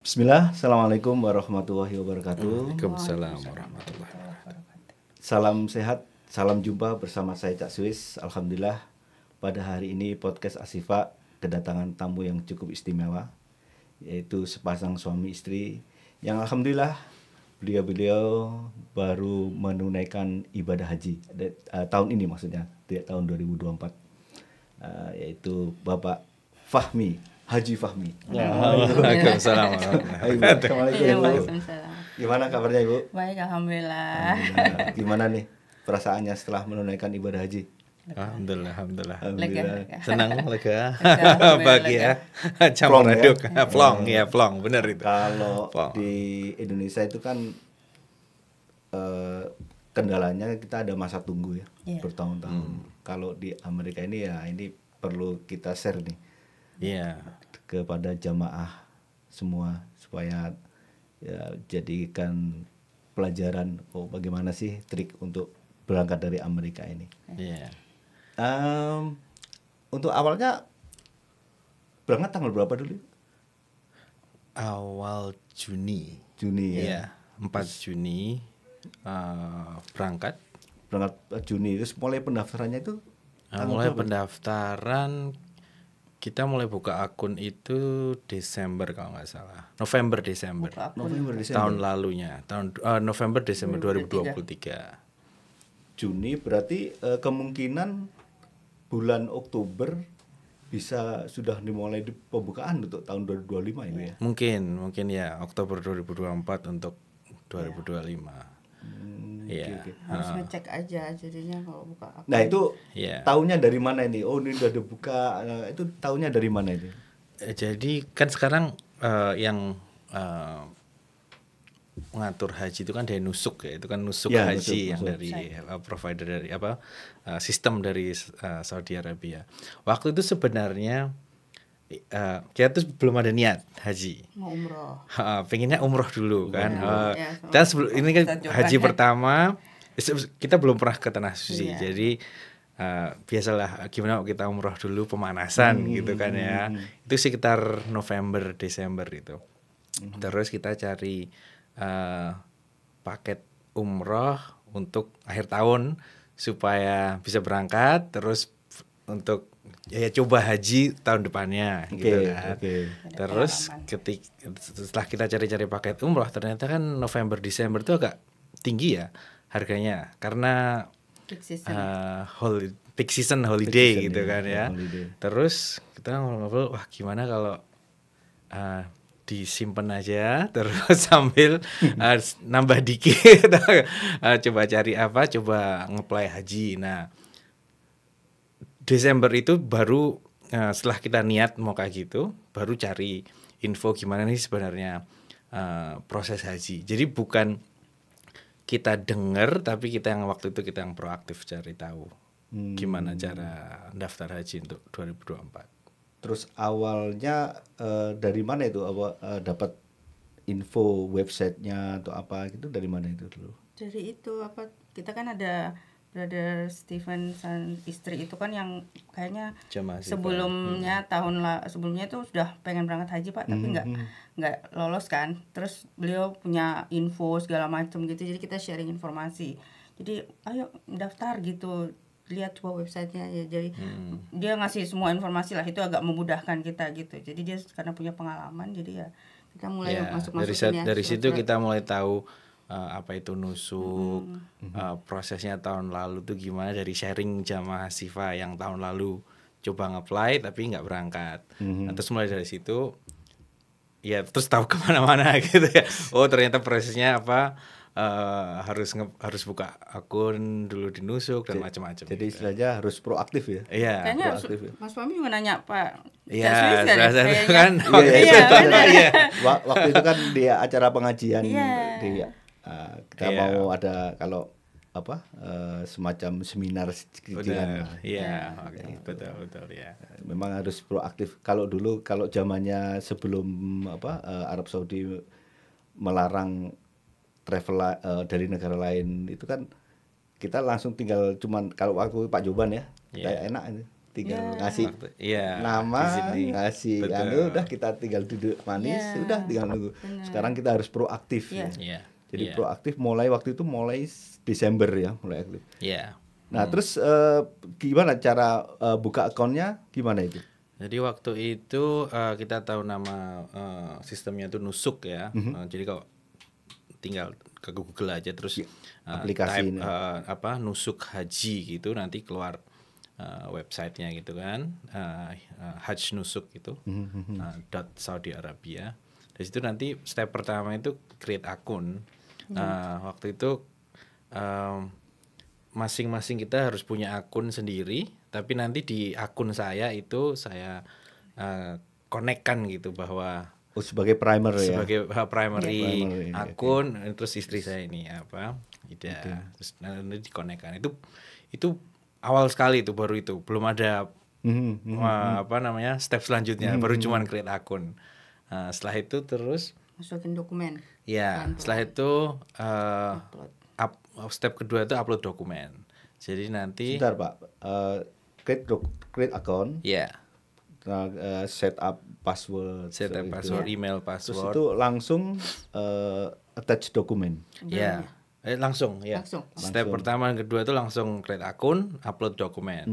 Bismillah, Assalamualaikum warahmatullahi wabarakatuh. Waalaikumsalam warahmatullahi wabarakatuh. Salam sehat, salam jumpa bersama saya Cak Suis. Alhamdulillah pada hari ini podcast Asifa kedatangan tamu yang cukup istimewa, yaitu sepasang suami istri yang alhamdulillah beliau baru menunaikan ibadah haji tahun ini, maksudnya tahun 2024, yaitu Bapak Fahmi, Haji Fahmi. Waalaikumsalam warahmatullahi wabarakatuh. Iya, Ibu. Waalaikumsalam. Gimana kabarnya Ibu? Baik, alhamdulillah. Alhamdulillah. Gimana nih perasaannya setelah menunaikan ibadah haji? Alhamdulillah. Lega. Senang, lega, Lega, bahagia, campur Plong, ya? aduk, plong, bener itu. Kalau Plong. di Indonesia itu kan kendalanya kita ada masa tunggu ya, Iya. bertahun-tahun. Kalau di Amerika ini ya ini perlu kita share nih Iya, kepada jamaah semua supaya ya jadikan pelajaran bagaimana sih trik untuk berangkat dari Amerika ini. iya. Untuk awalnya berangkat tanggal berapa dulu? Awal Juni. Juni ya. Iya, 4 Juni berangkat. Berangkat Juni, terus mulai pendaftarannya itu Mulai pendaftaran kita mulai buka akun itu Desember kalau nggak salah. November Desember. November Desember. Tahun lalunya, November Desember 2023. Juni berarti kemungkinan bulan Oktober bisa sudah dimulai di pembukaan untuk tahun 2025 ini ya. Mungkin ya Oktober 2024 untuk 2025. Iya. Oke. Harus ngecek aja jadinya kalau buka akun. Nah itu Iya. tahunya dari mana ini? Oh ini udah dibuka, itu tahunya dari mana itu? Jadi kan sekarang yang mengatur haji itu kan dari Nusuk ya, itu kan Nusuk Ya, haji Nusuk, yang Nusuk. dari provider dari sistem dari Saudi Arabia. Waktu itu sebenarnya kita tuh belum ada niat haji. Mau umroh. Pengennya umroh dulu kan. Ya, Kita sebelum ini kan kita coba haji ya. pertama kita belum pernah ke tanah suci. Iya. Jadi biasalah gimana kita umroh dulu pemanasan gitu kan ya. Itu sekitar November Desember itu. Terus kita cari paket umroh untuk akhir tahun supaya bisa berangkat, terus untuk ya coba haji tahun depannya gitu kan. Oke. Terus setelah kita cari-cari paket umroh, ternyata kan November Desember itu agak tinggi ya harganya karena Peak season. peak season holiday season, gitu ya, kan ya. holiday. Terus kita ngobrol, wah gimana kalau disimpan aja terus sambil nambah dikit, coba cari coba ngeplay haji. Nah Desember itu baru setelah kita niat mau kayak gitu, baru cari info gimana nih sebenarnya proses haji. Jadi bukan kita dengar, tapi kita yang waktu itu kita yang proaktif cari tahu gimana cara daftar haji untuk 2024. Terus awalnya dari mana itu dapat info websitenya atau apa gitu, dari mana itu dulu? Jadi itu kita kan ada Brother Steven san istri itu kan yang kayaknya Jamaah Asifa. sebelumnya sebelumnya itu sudah pengen berangkat haji Pak, tapi nggak lolos kan. Terus beliau punya info segala macam gitu, jadi kita sharing informasi. Jadi ayo daftar gitu, lihat coba websitenya ya. Jadi dia ngasih semua informasi lah, itu agak memudahkan kita gitu. Jadi dia karena punya pengalaman, jadi ya kita mulai masuk-masukin ya. Dari situ kita mulai tahu apa itu nusuk, prosesnya tahun lalu tuh gimana, dari sharing jamaah Asifa yang tahun lalu coba nge-apply tapi nggak berangkat. Nah, terus mulai dari situ ya terus tahu kemana-mana gitu ya. Oh ternyata prosesnya harus buka akun dulu di Nusuk dan macam-macam. Jadi istilahnya harus proaktif ya. Iya. Kayaknya proaktif ya. Mas Fahmi juga nanya Pak. Iya, Kayaknya. kan. Iya, benar. Waktu itu kan di acara pengajian Iya. kita mau ada kalau semacam seminar kecil-kecilan. Iya, betul ya. Memang harus proaktif. Kalau dulu kalau zamannya sebelum Arab Saudi melarang travel dari negara lain itu kan kita langsung tinggal cuman kalau waktu Pak Joban ya kayak enak itu. tinggal ngasih Iya, di nama, sini. ngasih Betul. anu, udah kita tinggal duduk manis, udah tinggal nunggu. Sekarang kita harus proaktif ya. Iya. Jadi Iya. proaktif waktu itu mulai Desember ya, mulai aktif. Iya. Nah, terus gimana cara buka akunnya, gimana itu? Jadi waktu itu kita tahu nama sistemnya itu Nusuk ya. Jadi kalau tinggal ke Google aja terus aplikasi type ini. Nusuk Haji gitu, nanti keluar websitenya gitu kan, Hajj Nusuk gitu, .Saudi Arabia. Dari situ nanti step pertama itu create akun. Waktu itu masing-masing kita harus punya akun sendiri, tapi nanti di akun saya itu saya connect-kan gitu bahwa sebagai primer ya. sebagai primary Primary, akun, terus istri saya ini Ida, terus nanti dikonekkan. Itu awal sekali itu, baru itu belum ada step selanjutnya, baru cuman create akun. Setelah itu terus Masukin dokumen. ya, setelah itu step kedua itu upload dokumen. Jadi nanti Sebentar Pak, create account, ya set up password, setup itu. password, email Terus password. itu langsung attach dokumen. Ya, langsung ya. Langsung. Step pertama dan kedua itu langsung create akun, upload dokumen.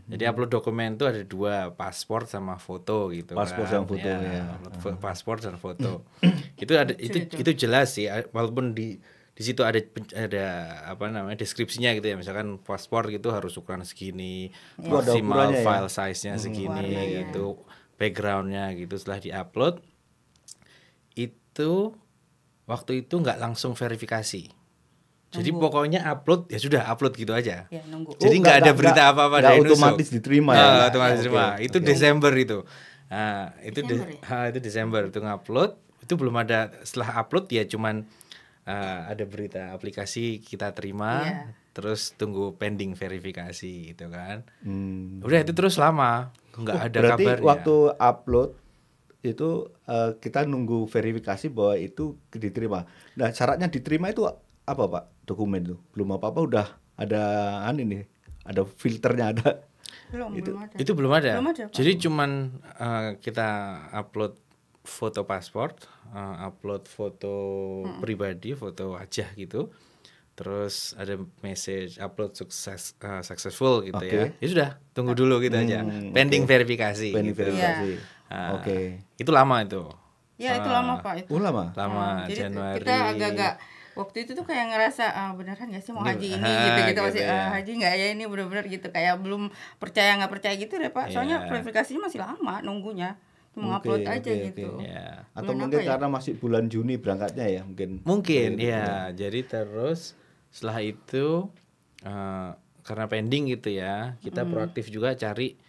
Jadi upload dokumen itu ada dua, paspor sama foto gitu. Paspor kan. sama foto, ya. Upload paspor dan foto. Itu ada itu jelas sih, walaupun di situ ada deskripsinya gitu ya. Misalkan paspor gitu harus ukuran segini, Itu ada maksimal ukurannya ya? file size-nya segini Warnanya. gitu, background-nya gitu. Setelah di-upload itu waktu itu nggak langsung verifikasi. Jadi pokoknya upload ya sudah, upload gitu aja. Ya, nunggu. Jadi nggak ada berita apa-apa dari Nusuk. otomatis diterima ya. Otomatis diterima. Oke, Itu oke. Desember itu. Nah, itu Desember itu Desember itu ngupload. Itu belum ada, setelah upload ya cuman ada berita aplikasi kita terima, Iya. terus tunggu pending verifikasi gitu kan. Hmm. Udah itu terus lama, nggak ada Berarti kabarnya. waktu upload itu kita nunggu verifikasi bahwa itu diterima. Nah, syaratnya diterima itu apa Pak? Dokumen itu belum apa-apa udah ada ini, ada filternya, ada. Belum ada. Itu belum ada. Belum ada, Pak. Jadi cuman kita upload foto paspor, upload foto pribadi, foto wajah gitu. Terus ada message upload successful gitu ya. Oke. Ya sudah, tunggu dulu gitu aja. Pending verifikasi. Pending gitu. verifikasi. Ah, Oke. Itu lama itu. Ya, itu lama Pak itu. Lama. Lama Jadi Januari. kita agak-agak waktu itu tuh kayak ngerasa beneran gak sih mau haji ini gitu gitu masih ya. haji nggak ya ini bener-bener gitu, kayak belum percaya nggak percaya gitu deh Pak. Soalnya Iya. verifikasinya masih lama nunggunya, cuma Oke, upload aja oke, gitu. oke. Ya. Atau Bulan mungkin apa ya? karena masih bulan Juni berangkatnya ya, mungkin. Mungkin Gitu, ya. Jadi terus setelah itu karena pending gitu ya, kita proaktif juga cari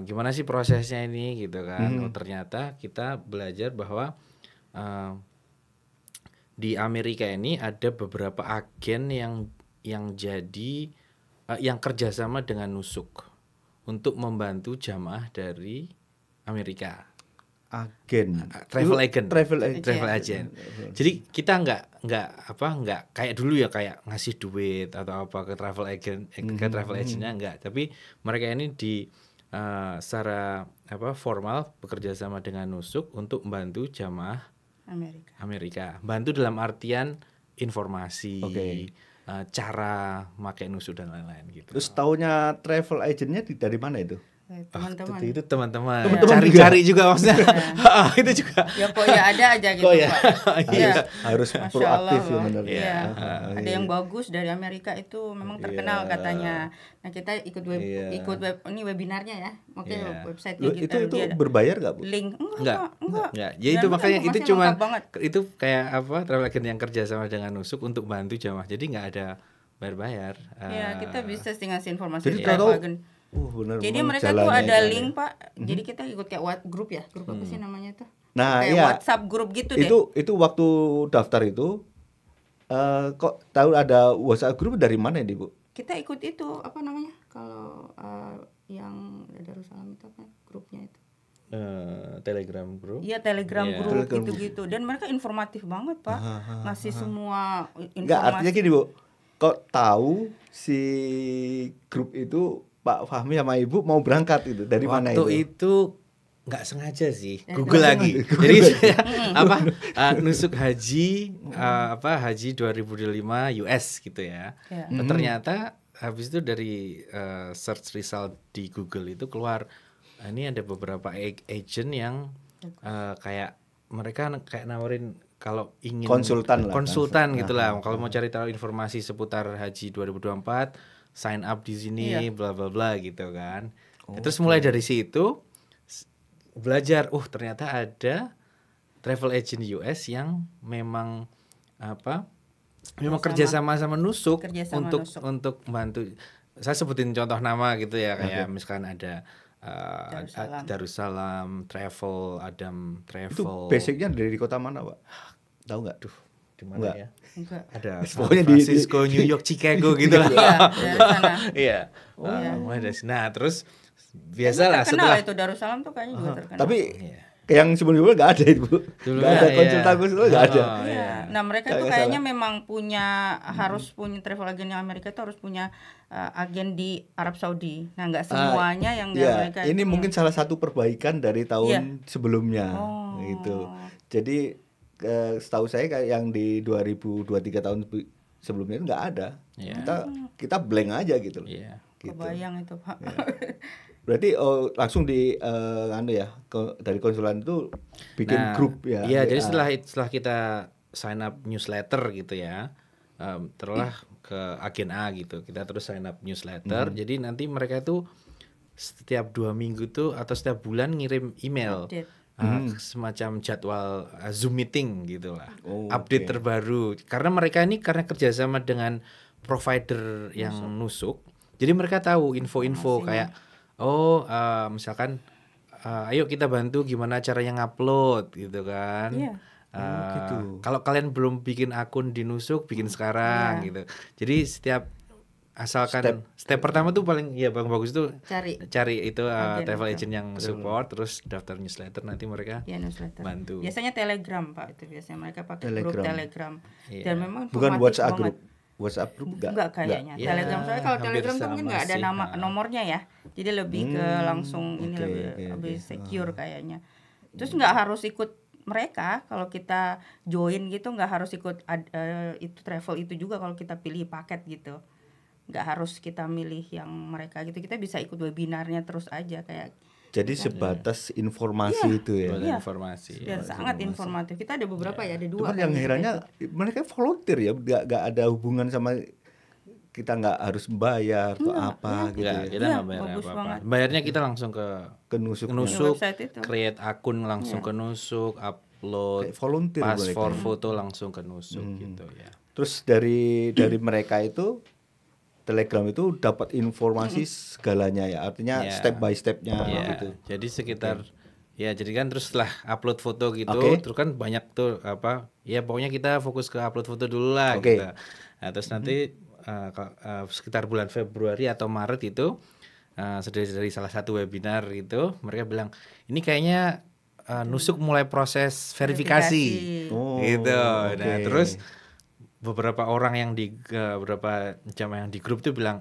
gimana sih prosesnya ini gitu kan. Oh, ternyata kita belajar bahwa di Amerika ini ada beberapa agen yang jadi yang kerjasama dengan Nusuk untuk membantu jamaah dari Amerika. Agen. Travel Itu agent. Travel Travel agent. Jadi kita nggak kayak dulu ya, kayak ngasih duit atau apa ke travel agent, ke travel agentnya enggak. Tapi mereka ini secara formal bekerja sama dengan Nusuk untuk membantu jamaah Amerika. Bantu dalam artian informasi, Oke. cara pakai Nusuk dan lain-lain gitu. Terus taunya travel agentnya dari mana itu? Teman-teman. Itu teman-teman Teman-teman cari-cari juga maksudnya. Itu juga. Ya kok ya ada aja gitu Kok ya? Pak. Iya. Harus Masya proaktif Allah ya loh. benar. Iya. Ah, Ada yang bagus dari Amerika itu memang terkenal Iya. katanya. Nah kita ikut Iya. ini webinarnya ya, oke Iya. websitenya Loh, gitu. itu Dia ada berbayar nggak Bu? link Enggak. enggak. Ya, ya itu Dan makanya itu informasinya cuma lengkap banget. itu kayak travel agent yang kerja sama dengan Nusuk untuk bantu jamaah. Jadi nggak ada bayar-bayar. Ya kita bisa sih ngasih informasi Jadi di tahu travel agent. benar. Jadi memang mereka tuh jalannya ada itu link Pak. Jadi kita ikut kayak grup ya, grup apa sih namanya tuh? Nah, Kayak iya. WhatsApp grup gitu deh. Itu waktu daftar itu kok tahu ada WhatsApp grup dari mana ini Bu? Kita ikut itu apa namanya? Kalau yang Darussalam itu apa grupnya itu? Telegram group. Iya Telegram Iya. grup Telegram gitu-gitu, dan mereka informatif banget Pak, ngasih semua Enggak, artinya informasi. gini Bu. Kok tahu si grup itu Pak Fahmi sama Ibu mau berangkat itu dari mana itu? Waktu itu nggak sengaja sih, Google lagi. Jadi saya nusuk haji haji 2005 US gitu ya. Ternyata habis itu dari search result di Google itu keluar ini ada beberapa agent yang kayak mereka kayak nawarin kalau ingin konsultan gitulah. Kalau mau cari tahu informasi seputar haji 2024, sign up di sini, bla bla bla gitu kan. Terus mulai dari situ belajar, ternyata ada travel agent US yang memang memang kerjasama sama Nusuk untuk membantu. Saya sebutin contoh nama gitu ya, kayak misalkan ada Darussalam Travel, Adam Travel. Itu basicnya dari kota mana, Pak? Tahu nggak? Di mana ya? Enggak. Ada San Francisco, New York, Chicago gitu lah. Iya. Mulai dari sana. Nah, terus biasalah setelah itu Darussalam tuh kayaknya juga terkenal. Tapi yang sebelum-sebelum nggak ada itu, nggak ada konsultan khusus, nggak ada. Nah mereka tuh kayaknya memang punya harus punya travel agent yang Amerika itu harus punya agen di Arab Saudi. Nah nggak semuanya yang di Amerika. Ini mungkin salah satu perbaikan dari tahun sebelumnya, gitu. Jadi setahu saya kayak yang di 2023 tahun sebelumnya itu nggak ada. Kita blank aja gitu. Gitu. Kebayang itu Pak. Berarti langsung di dari konsulan itu bikin grup ya. Iya, jadi setelah kita sign up newsletter gitu ya, telah ke agen A gitu, kita terus sign up newsletter. Jadi nanti mereka itu setiap 2 minggu tuh atau setiap bulan ngirim email semacam jadwal Zoom meeting gitulah, update terbaru. Karena mereka ini karena kerjasama dengan provider yang nusuk, jadi mereka tahu info-info kayak misalkan ayo kita bantu gimana caranya ngupload gitu kan. Gitu. Kalau kalian belum bikin akun di Nusuk, bikin sekarang gitu. Jadi setiap asalkan step pertama tuh paling bagus tuh cari itu travel agent yang support, terus daftar newsletter, nanti mereka bantu. Biasanya Telegram Pak, itu biasanya mereka pakai grup Telegram. Dan memang bukan WhatsApp grup. WhatsApp grup enggak kayaknya. Telegram soalnya kalau Telegram tuh mungkin enggak ada nomornya ya. Jadi lebih ke langsung ini lebih secure kayaknya. Terus enggak harus ikut mereka kalau kita join gitu, enggak harus ikut itu travel itu juga kalau kita pilih paket gitu. Enggak harus kita milih yang mereka gitu. Kita bisa ikut webinarnya terus aja kayak. Jadi sebatas informasi itu ya. Informasi. Dan sangat informatif. Kita ada beberapa ada 2. Cuman yang herannya mereka volunteer ya, nggak ada hubungan sama kita, nggak harus bayar atau apa gitu. Kita nggak bayar apa-apa. Bayarnya kita langsung ke Nusuk, create akun langsung ke Nusuk, upload paspor foto langsung ke Nusuk gitu ya. Terus dari mereka itu Telegram itu dapat informasi segalanya ya, artinya step by stepnya gitu. Jadi sekitar jadi kan terus setelah upload foto gitu, terus kan banyak tuh pokoknya kita fokus ke upload foto dulu lah gitu. Nah, terus nanti sekitar bulan Februari atau Maret itu dari salah satu webinar itu mereka bilang ini kayaknya Nusuk mulai proses verifikasi. Gitu. Nah, terus beberapa orang yang di beberapa jamaah yang di grup tuh bilang,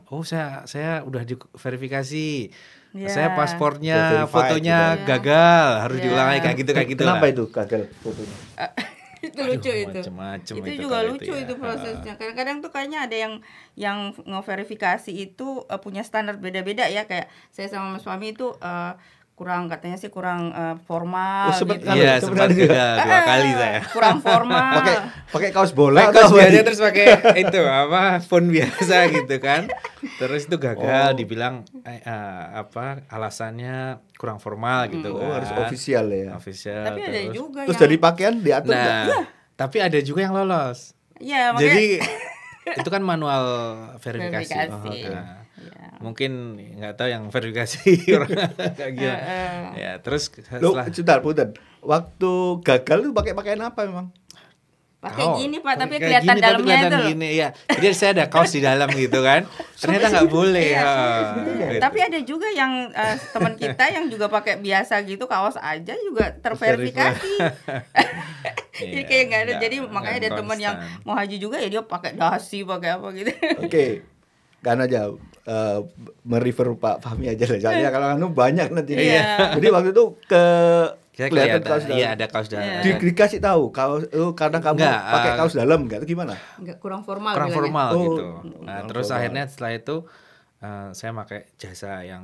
saya udah diverifikasi, saya paspornya fotonya gagal, harus diulang lagi kayak gitu. Kenapa itu gagal fotonya? Itu lucu itu. Macem-macem itu juga lucu itu prosesnya. Kadang-kadang tuh kayaknya ada yang ngeverifikasi itu punya standar beda-beda ya, kayak saya sama Mas Fahmi itu kurang formal gitu. Iya, sempat juga 2 kali saya. Kurang formal. Pakai kaos bola atau biasa terus pakai itu font biasa gitu kan. Terus itu gagal, dibilang alasannya kurang formal gitu kan. Harus official ya. Tapi ada juga terus dari pakaian diatur. Tapi ada juga yang lolos. Iya, makanya jadi itu kan manual verifikasi. Mungkin nggak tahu yang verifikasi orang kayak gimana. Ya, terus setelah waktu gagal lu pakai pakaian apa memang? Pakai gini Pak, tapi kelihatan dalamnya itu. Gini, ya. Jadi saya ada kaos di dalam gitu kan. Ternyata nggak boleh. Gitu. Tapi ada juga yang teman kita yang juga pakai biasa gitu, kaos aja juga terverifikasi. Jadi kayak nggak ada. Jadi makanya ada teman yang mau haji juga ya dia pakai dasi, pakai apa gitu. Oke. kan aja merefer Pak Fahmi aja lah. Soalnya kalau anu banyak nanti. Iya. Jadi waktu itu Saya kelihatan kelihatan, kaos dalam. iya ada kaos dalam. Dikasih tahu kaos karena kamu Enggak, pakai kaos dalam gitu gimana? Enggak kurang formal kurang bilangnya. formal Oh, gitu. Nah, kurang terus formal. akhirnya setelah itu saya pakai jasa yang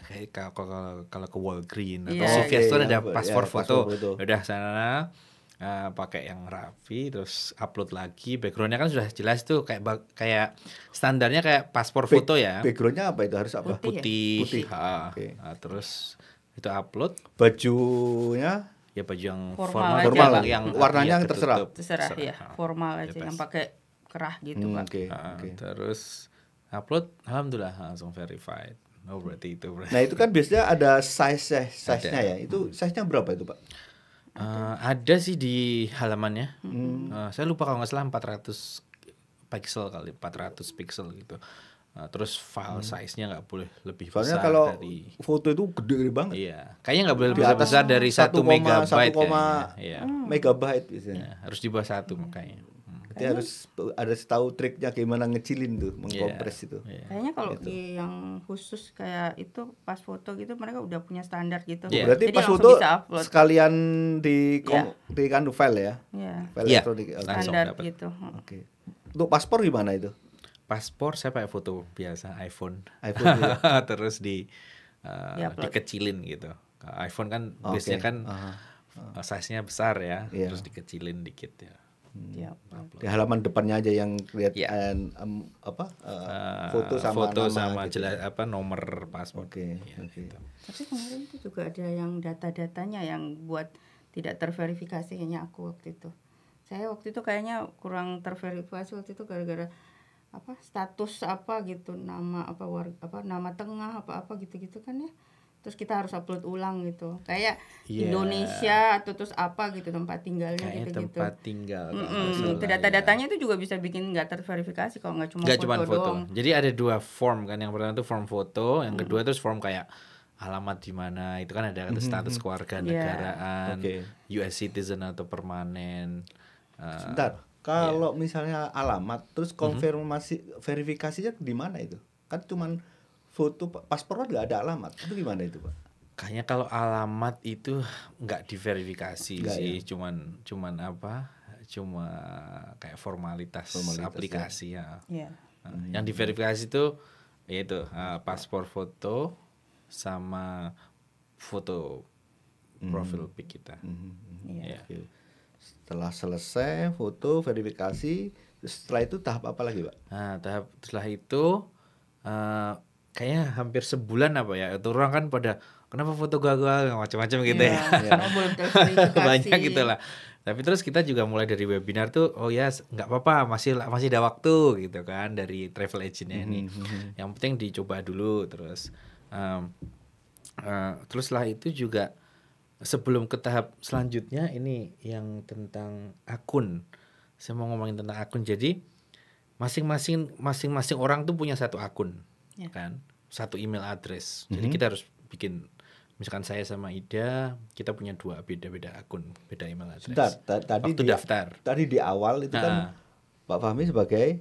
kayak kalau ke Walgreen atau Iya. CVS itu Oke, ada ya, paspor foto. paspor foto. Udah sana pakai yang rapi, terus upload lagi. Backgroundnya kan sudah jelas tuh kayak standarnya kayak paspor foto ya. Backgroundnya apa itu harus apa? Putih. Putih. Oke. Nah, terus itu upload. Bajunya Ya baju yang Formal formal, aja, yang warnanya yang ketutup. terserah. Terserah ya, formal aja Bebas. yang pakai kerah gitu, Pak. Oke. Ah, Oke. terus upload, alhamdulillah langsung verified. Oh berarti itu. Nah, itu kan biasanya ada size-nya ya. Itu size-nya berapa itu, Pak? Ada sih di halamannya. Hmm. Saya lupa kalau nggak salah 400 pixel kali, 400 pixel gitu. Terus file size-nya nggak boleh lebih Hmm. Soalnya besar kalau dari. foto itu gede banget. Iya, kayaknya nggak boleh Di lebih atas besar dari 1 megabyte 1,1 kayaknya. Iya. megabyte biasanya. Ya, harus di bawah 1 makanya. Berarti harus ada tahu triknya gimana ngecilin tuh, mengkompres Iya, itu. iya. Kayaknya kalau di yang khusus kayak itu pas foto gitu mereka udah punya standar gitu. Iya. Berarti Jadi pas langsung foto bisa upload. sekalian Iya. di kan file ya. Iya. File Iya. elektronik. Oke. Langsung Standar dapat. gitu. Oke. Untuk paspor gimana itu? Paspor saya pakai foto biasa iPhone. iPhone juga. Terus Di-upload. dikecilin gitu. Kalau iPhone kan Oke. biasanya kan Aha. size-nya besar ya, Iya. terus dikecilin dikit ya. Di-upload. Di halaman depannya aja yang Iya. kelihatan foto sama foto nama sama gitu. jelas nomor paspor. Oke, Iya, oke. gitu. Tapi kemarin itu juga ada yang data-datanya yang buat tidak terverifikasi kayaknya aku waktu itu. Saya waktu itu kayaknya kurang terverifikasi waktu itu gara-gara status apa gitu, nama nama tengah apa gitu-gitu kan ya. Terus kita harus upload ulang gitu. Kayak Iya. Indonesia atau terus apa gitu tempat tinggalnya Kayaknya gitu-gitu. tempat tinggal. kalau nggak Mm-mm. salah, Itu ya. data-datanya itu juga bisa bikin nggak terverifikasi kalau nggak cuma Nggak foto cuma foto. doang. Jadi ada 2 form kan. Yang pertama itu form foto, yang kedua terus form kayak alamat di mana. Itu kan ada status keluarga negaraan, Oke. US citizen atau permanen. Sebentar. Kalau misalnya alamat terus konfirmasi verifikasinya di mana itu? Kan cuman foto paspor kan nggak ada alamat. Itu gimana itu, Pak? Kayaknya kalau alamat itu nggak diverifikasi Nggak, sih, cuman cuma kayak formalitas aplikasi ya. Iya. Yang diverifikasi itu yaitu paspor foto sama foto profil pic kita. Iya. Iya. Oke. Setelah selesai foto verifikasi, terus setelah itu tahap apa lagi, Pak? Nah, tahap setelah itu kayaknya hampir sebulan apa ya, itu orang kan pada kenapa foto gagal macam-macam gitu ya. Oh, belum terverifikasi. Banyak gitu lah. Tapi terus kita juga mulai dari webinar tuh, oh ya nggak apa-apa, masih ada waktu gitu kan dari travel agentnya ini. Yang penting dicoba dulu terus. Terus setelah itu juga sebelum ke tahap selanjutnya ini yang tentang akun. Saya mau ngomongin tentang akun. Jadi masing-masing orang tuh punya satu akun, kan, satu email address. Jadi kita harus bikin, misalkan saya sama Ida, kita punya 2 beda-beda akun, beda email address. Sebentar, tadi Waktu daftar. Tadi di awal itu kan Pak Fahmi sebagai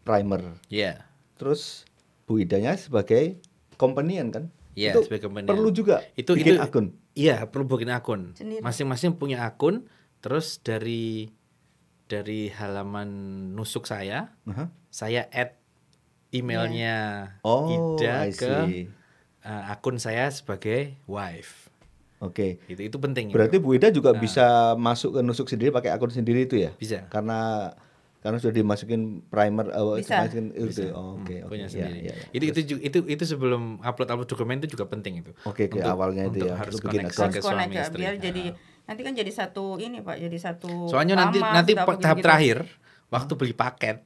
primer, Iya. terus Bu Idanya sebagai companion kan? Iya, Itu sebagai companion. perlu juga Itu bikin akun. Iya, perlu bikin akun. Sendiri. Masing-masing punya akun, terus dari halaman nusuk saya add emailnya Oh, Ida I ke see. akun saya sebagai wife. Oke. Itu penting. Berarti itu. Bu Ida juga bisa masuk ke nusuk sendiri pakai akun sendiri itu ya? Bisa. Karena sudah dimasukin primer Bisa. dimasukin itu. Oh, oke, oke. Punya Iya, sendiri. iya, iya. Itu sebelum upload dokumen itu juga penting itu. Oke, Untuk- awalnya itu untuk ya, harus untuk bikin koneksi account. ke Harus suami connect ya, istri. biar jadi nanti kan jadi satu ini Pak, jadi satu Soalnya nama, nanti satu apa tahap gitu-gitu. terakhir waktu beli paket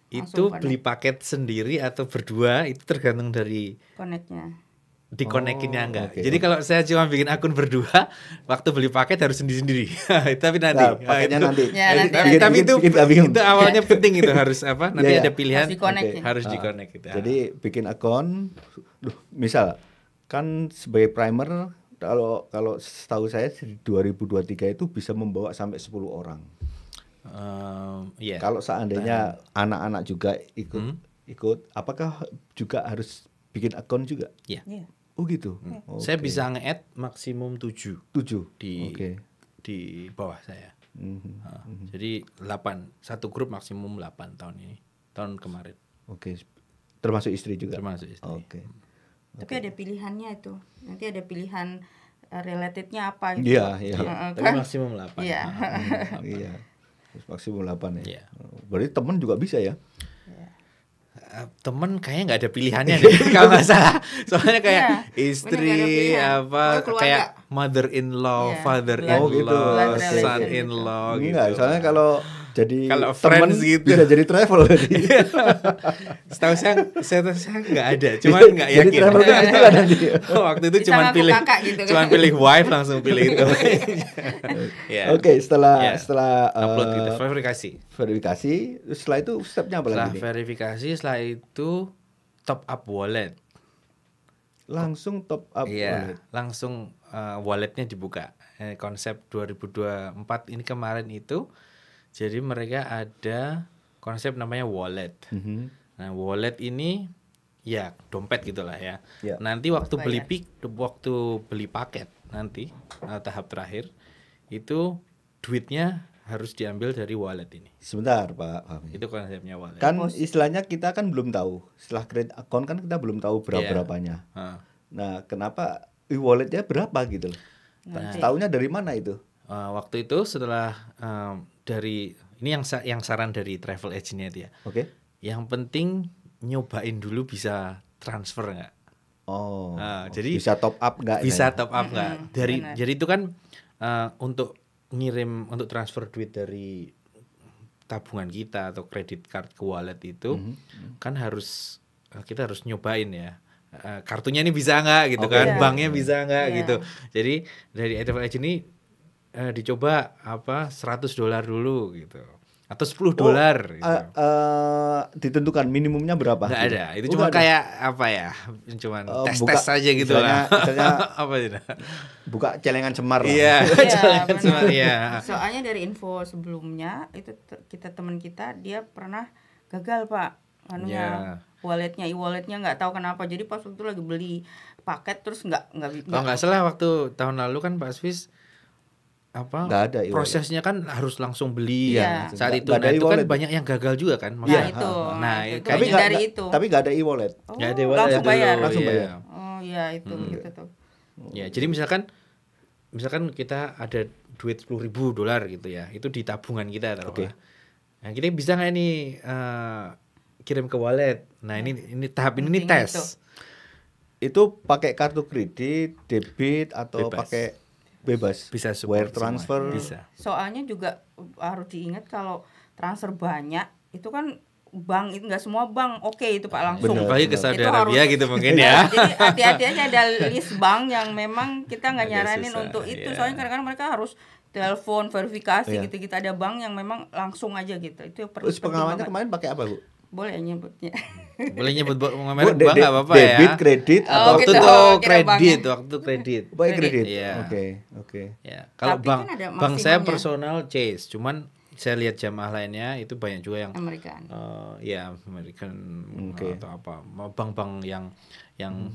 itu Langsung beli paket sendiri atau berdua itu tergantung dari connectnya. dikonekinnya Oh, enggak. oke, Jadi kalau saya cuma bikin akun berdua, waktu beli paket harus sendiri-sendiri. Tapi nanti. Nah, paketnya itu- nanti. Ya, nanti. Tapi itu bingung. itu awalnya penting itu harus apa? Nanti Iya, ada iya. pilihan Harus di-connect ya. harus di-connect gitu. Jadi bikin akun, misal kan sebagai primer kalau setahu saya di 2023 itu bisa membawa sampai 10 orang. Iya. Kalau seandainya anak-anak juga ikut ikut. Apakah juga harus bikin akun juga? Ya. Iya. Oh gitu. Saya bisa nge-add maksimum 7 7 di Oke. di bawah saya. Mhm. Jadi 8, satu grup maksimum 8 tahun ini. Tahun kemarin Oke. Termasuk istri juga. termasuk istri. Oke. Tapi ada pilihannya itu. Nanti ada pilihan relatednya apa Iya, itu. iya. Tapi maksimum 8. Iya. Iya. Terus maksimum 8 ya. Iya. Berarti teman juga bisa ya? Temen kayaknya nggak ada pilihannya deh kalau nggak salah. Soalnya kayak Iya, bener, nggak ada istri pilihan. apa Keluarga. kayak mother-in-law, Iya, father-in-law, Oh, gitu. Oke. son-in-law gitu. Enggak, soalnya kalau jadi Kalau teman friends gitu. bisa jadi travel. Setahu saya nggak ada, cuman nggak Jadi yakin. travel kan itu ada di. Waktu itu Bisa cuman ngaku pilih kakak gitu kan. cuman pilih wife langsung pilih itu. Ya. Oke, setelah Ya. setelah Upload gitu, verifikasi. verifikasi, terus setelah itu stepnya apa Setelah lagi nih? verifikasi, setelah itu top up wallet. Langsung top up Iya, wallet. langsung walletnya dibuka. Konsep 2024 ini kemarin itu, jadi mereka ada konsep namanya wallet. Mhm. Nah, wallet ini ya dompet gitulah ya. Ya. Nanti waktu Bayar. waktu beli paket nanti tahap terakhir itu duitnya harus diambil dari wallet ini. Sebentar, Pak Fahmi. Itu konsepnya wallet. Kan istilahnya kita kan belum tahu. Setelah create account kan kita belum tahu berapanya. Nah, Nah, kenapa e-walletnya berapa gitu loh? Nanti. Tahunya dari mana itu? waktu itu setelah dari ini yang saran dari travel agentnya itu ya. Oke. Yang penting nyobain dulu bisa transfer nggak? Oh. Jadi bisa top up nggak? Bisa istilahnya? top up nggak? benar. Jadi itu kan untuk untuk transfer duit dari tabungan kita atau kredit card ke wallet itu kan kita harus nyobain ya. Kartunya ini bisa nggak gitu Oke. kan? Iya. Banknya bisa nggak Iya. gitu. Jadi dari travel agent ini dicoba $100 dulu gitu. Atau $10 gitu. Ditentukan minimumnya berapa? Nggak gitu? ada, itu Oh, cuma nggak ada. kayak apa ya, cuman tes buka, aja gitu misalnya- lah. misalnya apa itu? buka celengan cemar lah. Iya, Iya, jangan benar. cuma iya. Soalnya dari info sebelumnya itu teman kita dia pernah gagal Pak, anunya walletnya, e-walletnya nggak tahu kenapa. Jadi pas waktu lagi beli paket terus Kalau nggak salah waktu tahun lalu kan Pak Swiss Nggak ada e-wallet. prosesnya kan harus langsung beli Iya. saat Nggak- itu. nggak ada Nah itu kan e-wallet. banyak yang gagal juga kan. Nah Iya. itu, Nah, itu itu kayaknya dari itu. Tapi nggak ada e-wallet. Oh, Nggak ada wallet langsung dulu, bayar. Langsung iya. bayar. Oh iya itu gitu tuh. Ya, jadi misalkan kita ada duit $10.000 gitu ya, itu di tabungan kita taruhlah. Nah, kita bisa nggak nih kirim ke wallet? Nah ini tahap ini Penting tes. itu. Itu pakai kartu kredit, debit atau Bebas. pakai bebas? Bisa support wire transfer. semua. Bisa. Soalnya juga harus diingat kalau transfer banyak itu kan bank itu nggak semua bank oke itu Pak langsung. Bener, Kembali ke bener. Saudi Itu Arabia harus- gitu mungkin Iya, ya. Jadi hati-hati aja ada list bank yang memang kita nggak Agak nyaranin susah, untuk itu. iya. Soalnya kadang-kadang mereka harus telepon verifikasi Iya. gitu. Kita ada bank yang memang langsung aja gitu. Itu perlu. Terus pengalamannya kemarin pakai apa, Bu? Boleh nyebutnya. Boleh nyebut Bu, merek bank nggak apa-apa ya. debit, kredit Oh, atau Waktu gitu. itu Kira kredit, banknya. waktu kredit. pakai kredit? Iya. Oke. Ya, kalau Tapi bank kan ada bank saya maksimumnya. personal Chase, cuman saya lihat jamaah lainnya itu banyak juga yang Amerika. ya American Oke. atau apa bank-bank yang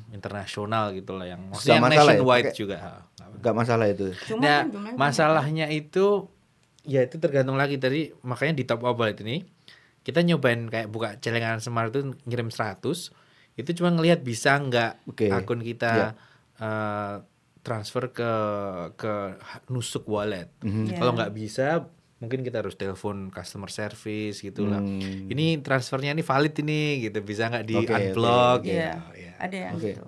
internasional gitu lah yang Nggak maksudnya yang masalah ya, nationwide pakai- juga. Nggak masalah itu. Cuma Nah, kan jumlahnya masalahnya itu ya itu tergantung lagi tadi, makanya di top up wallet ini kita nyobain kayak buka celengan Semar itu ngirim 100, itu cuma ngelihat bisa nggak Oke. akun kita transfer ke nusuk wallet. Iya. Kalau nggak bisa mungkin kita harus telepon customer service gitu lah. Hmm. Ini transfernya ini valid ini gitu, bisa nggak di Oke, unblock oke, gitu. Iya. Ya. Ada yang Oke. gitu.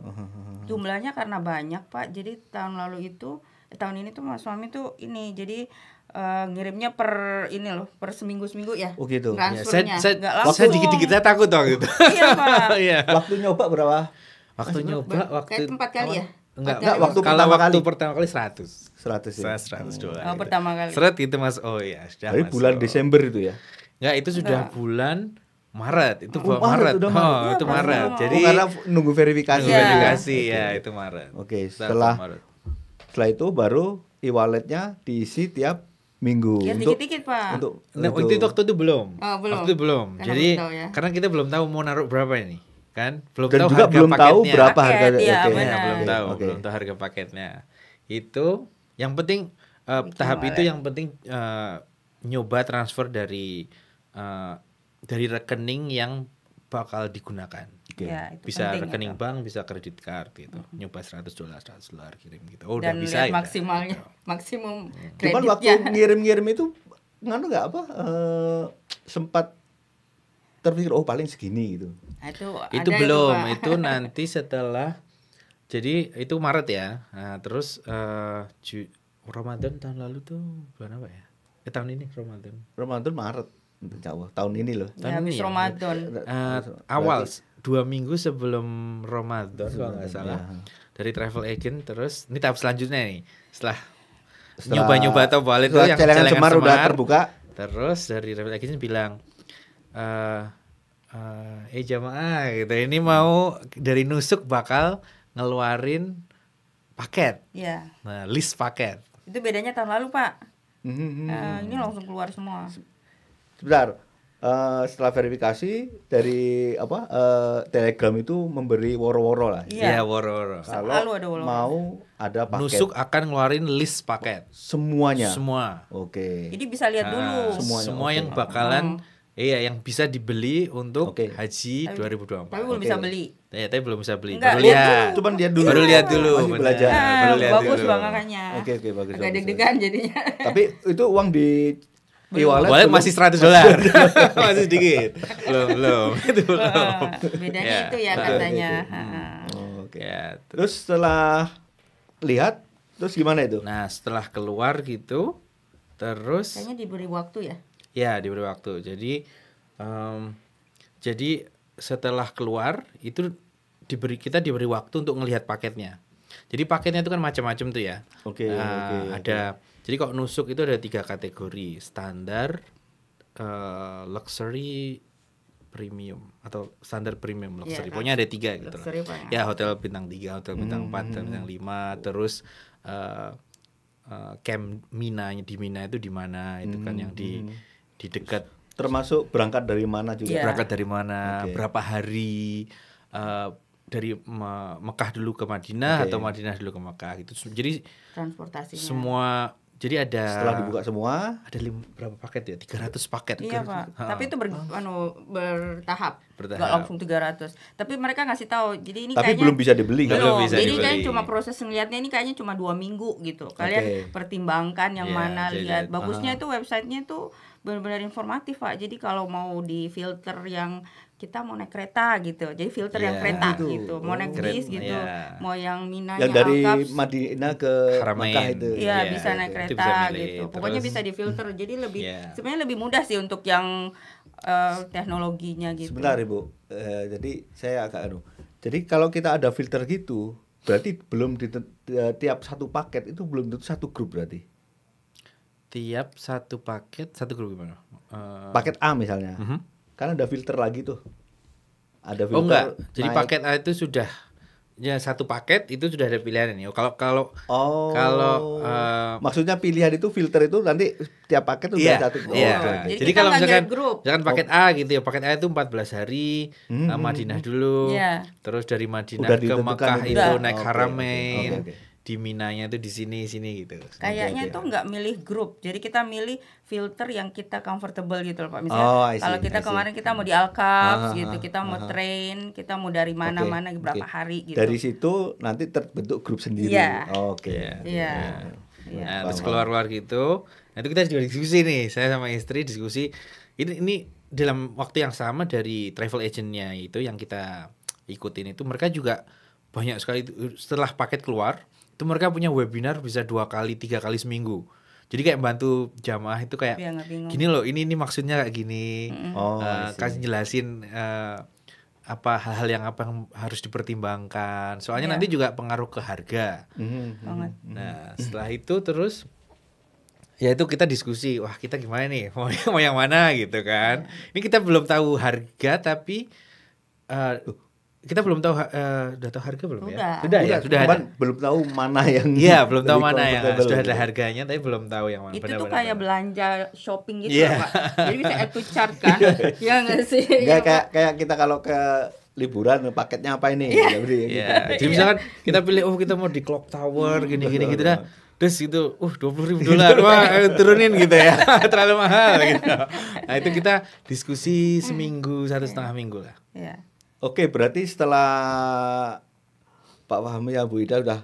Jumlahnya karena banyak Pak. Jadi tahun lalu itu tahun ini tuh Mas suami tuh ini jadi ngirimnya per ini loh per seminggu ya. Oh, gitu. Ya, Transfernya saya nggak langsung. saya dikit-dikit saya takut waktu itu. Iya Pak. Iya. Waktu nyoba berapa? Waktu nyoba Kayak 4 kali ya. Enggak, Enggak, waktu kalau pertama waktu kali. pertama kali 100. 100 ya. $100. Oh, pertama kali. Seret gitu Mas. Oh iya, sudah. Dari masuk. bulan Desember itu ya. Enggak, itu sudah bulan Maret. Itu Oh, Maret. udah Maret. Oh, itu Iya, Maret. Mas. Jadi Oh, karena nunggu verifikasi. nunggu Iya. verifikasi ya, itu Maret. Oke, Start setelah Maret. itu baru e-walletnya diisi tiap minggu. Ya Untuk dikit-dikit Pak. Nah, waktu itu belum. Oh, belum. Waktu itu belum. Karena Jadi belum tahu ya. karena kita belum tahu mau naruh berapa ini, kan? Belum dan tahu juga harga belum tahu paketnya. berapa harga. Paket, iya, oke. benar. Ya, belum tahu, Oke. belum tahu harga paketnya. Itu yang penting tahap wallet. itu yang penting nyoba transfer dari rekening yang bakal digunakan. Oke. Ya, itu Bisa penting, rekening itu. bank, bisa kredit card gitu. Nyoba $100 kirim gitu. Oh, udah Dan bisa lihat ya. maksimalnya, maksimum Cuman waktu kreditnya. ngirim-ngirim itu nganu nggak apa sempat terpikir oh paling segini gitu. Nah, Itu ada belum, Pak. itu nanti setelah. Jadi itu Maret ya. Nah, terus Ramadan tahun lalu tuh bulan apa ya? Tahun ini Ramadan. Ramadan Maret insya Allah tahun ini loh. Ya, habis ya. Ramadan. Awal 2 minggu sebelum Ramadan kalau nggak salah ya. dari travel agent. Terus ini tahap selanjutnya nih setelah Setelah- nyoba-nyoba atau wallet itu setelah yang celengan celengan Semar udah Semar. terbuka. Terus dari travel agent bilang jamaah gitu ini mau dari Nusuk bakal ngeluarin paket. Ya, Nah, list paket. itu bedanya tahun lalu Pak. Mhm. Ini langsung keluar semua. Sebentar. Setelah verifikasi dari Telegram itu memberi woro-woro lah. Iya. Ya, woro-woro. Kalau Selalu ada woro-woro. mau ada paket Nusuk akan ngeluarin list paket. semuanya. Semua. Oke. Jadi bisa lihat dulu. Semuanya, Semua oke. yang bakalan yang bisa dibeli untuk Oke. haji 2024. Tapi belum Oke. bisa beli. Tapi belum bisa beli. Enggak, Baru lihat lihat. dulu. Cuman lihat dulu. Baru lihat dulu. Masih benar. belajar. Baru lihat Bagus dulu. Bang makanya. Oke, bagus. Agak bagus. deg-degan jadinya. Tapi itu uang di e-wallet Wallet belum- masih $100. Masih sedikit. Belum. Itu belum. Bedanya Ya. itu ya Oke, katanya. oke. Oh, oke. Ya, Terus setelah lihat terus gimana itu? nah, setelah keluar gitu terus Kayaknya diberi waktu ya. ya diberi waktu. Jadi setelah keluar itu kita diberi waktu untuk ngelihat paketnya. Jadi paketnya itu kan macam-macam tuh ya. Oke, Ada. Jadi kalau Nusuk itu ada 3 kategori: standar, luxury, premium atau standar premium luxury. Iya, Pokoknya ada 3 gitu. luxury Pak. Ya, hotel bintang 3, hotel bintang 4, hotel bintang 5, terus camp Mina di Mina itu di mana? Itu kan yang di dekat Termasuk berangkat dari mana juga? Iya. berangkat dari mana, Oke. berapa hari, dari Mekah dulu ke Madinah Oke. atau Madinah dulu ke Mekah gitu. Jadi Transportasinya. semua, jadi ada Setelah dibuka semua, ada berapa paket ya? 300 paket. Iya Pak. Tapi itu bertahap. Bertahap. Nggak langsung 300. Tapi mereka ngasih tahu. Jadi ini tapi kayaknya belum bisa dibeli kan? Belum belum. bisa Jadi dibeli. kan cuma proses ngelihatnya ini kayaknya cuma 2 minggu gitu. Kalian Oke. pertimbangkan yang Iya, mana jadi lihat. Bagusnya itu websitenya tuh benar-benar informatif Pak. Jadi kalau mau di filter yang kita mau naik kereta gitu. Jadi filter yang Iya. kereta Gitu. gitu. Mau naik Keren, bis gitu. iya. Mau yang Mina Yang dari Al-Kafs. Madinah ke Haramain. Mekah itu. Iya, Iya, bisa naik itu kereta bisa milih. gitu. Pokoknya Terus- bisa difilter. Jadi lebih Iya. sebenarnya lebih mudah sih untuk yang teknologinya gitu. Sebentar Ibu. Jadi saya agak Jadi kalau kita ada filter gitu, berarti belum tiap satu paket itu belum tentu satu grup berarti. tiap satu paket satu grup gimana? Paket A misalnya. Kan ada filter lagi tuh. Ada filter. Oh enggak. Jadi naik. paket A itu sudah ya satu paket itu sudah ada pilihan ini. Kalau Oh. kalau, maksudnya pilihan itu filter itu nanti tiap paket udah iya, satu. iya. oke, oke. Jadi Jadi kita kalau nggak misalkan ngirim grup. paket A gitu ya, paket A itu 14 hari Madinah dulu. Iya. Terus dari Madinah Udah ke ditentukan Mekah itu. itu Udah. naik Oke, Haramain. oke. Di Minanya itu di sini gitu. Kayaknya Oke. tuh nggak milih grup, jadi kita milih filter yang kita comfortable gitu loh Pak. Oh, Misalnya I see, kalau kita I see. kemarin kita mau di Alkafs Ah, gitu, kita mau train, kita mau dari mana-mana Oke, berapa oke. hari gitu. Dari situ nanti terbentuk grup sendiri. Iya. Oke. Iya. Iya. Nah, terus Paham. keluar gitu. Nah, itu kita juga diskusi nih. Saya sama istri diskusi. Ini dalam waktu yang sama dari travel agentnya itu yang kita ikutin itu mereka juga banyak sekali setelah paket keluar itu mereka punya webinar bisa 2 kali 3 kali seminggu. Jadi kayak bantu jamaah itu kayak Biar nggak bingung. gini loh, ini maksudnya kayak gini. Oh, I see. Kasih jelasin apa hal-hal yang harus dipertimbangkan. Soalnya Iya. nanti juga pengaruh ke harga. Banget. Nah, setelah itu terus ya itu kita diskusi, wah kita gimana nih, mau yang mana gitu kan. Ini kita belum tahu harga tapi kita belum tahu udah tahu harga belum ya? Udah. Ya, sudah cuman ada. belum tahu mana yang Iya, belum tahu lebih mana yang comfortable sudah ada gitu. harganya, tapi belum tahu yang mana. Itu tuh Benar-benar. kayak belanja shopping gitu Iya. loh, Pak. Jadi bisa add to cart kan? Iya nggak sih? Nggak, Iya, Pak. kayak kita kalau ke liburan paketnya apa ini? Ya, udah, Iya. gitu. Jadi misalkan kita pilih kita mau di Clock Tower gini-gini gitu dah. Terus itu $20.000. Wah, turunin gitu ya. Terlalu mahal gitu. Nah, itu kita diskusi seminggu, 1,5 minggu lah. Iya. Oke, berarti setelah Pak Fahmi ya Bu Ida udah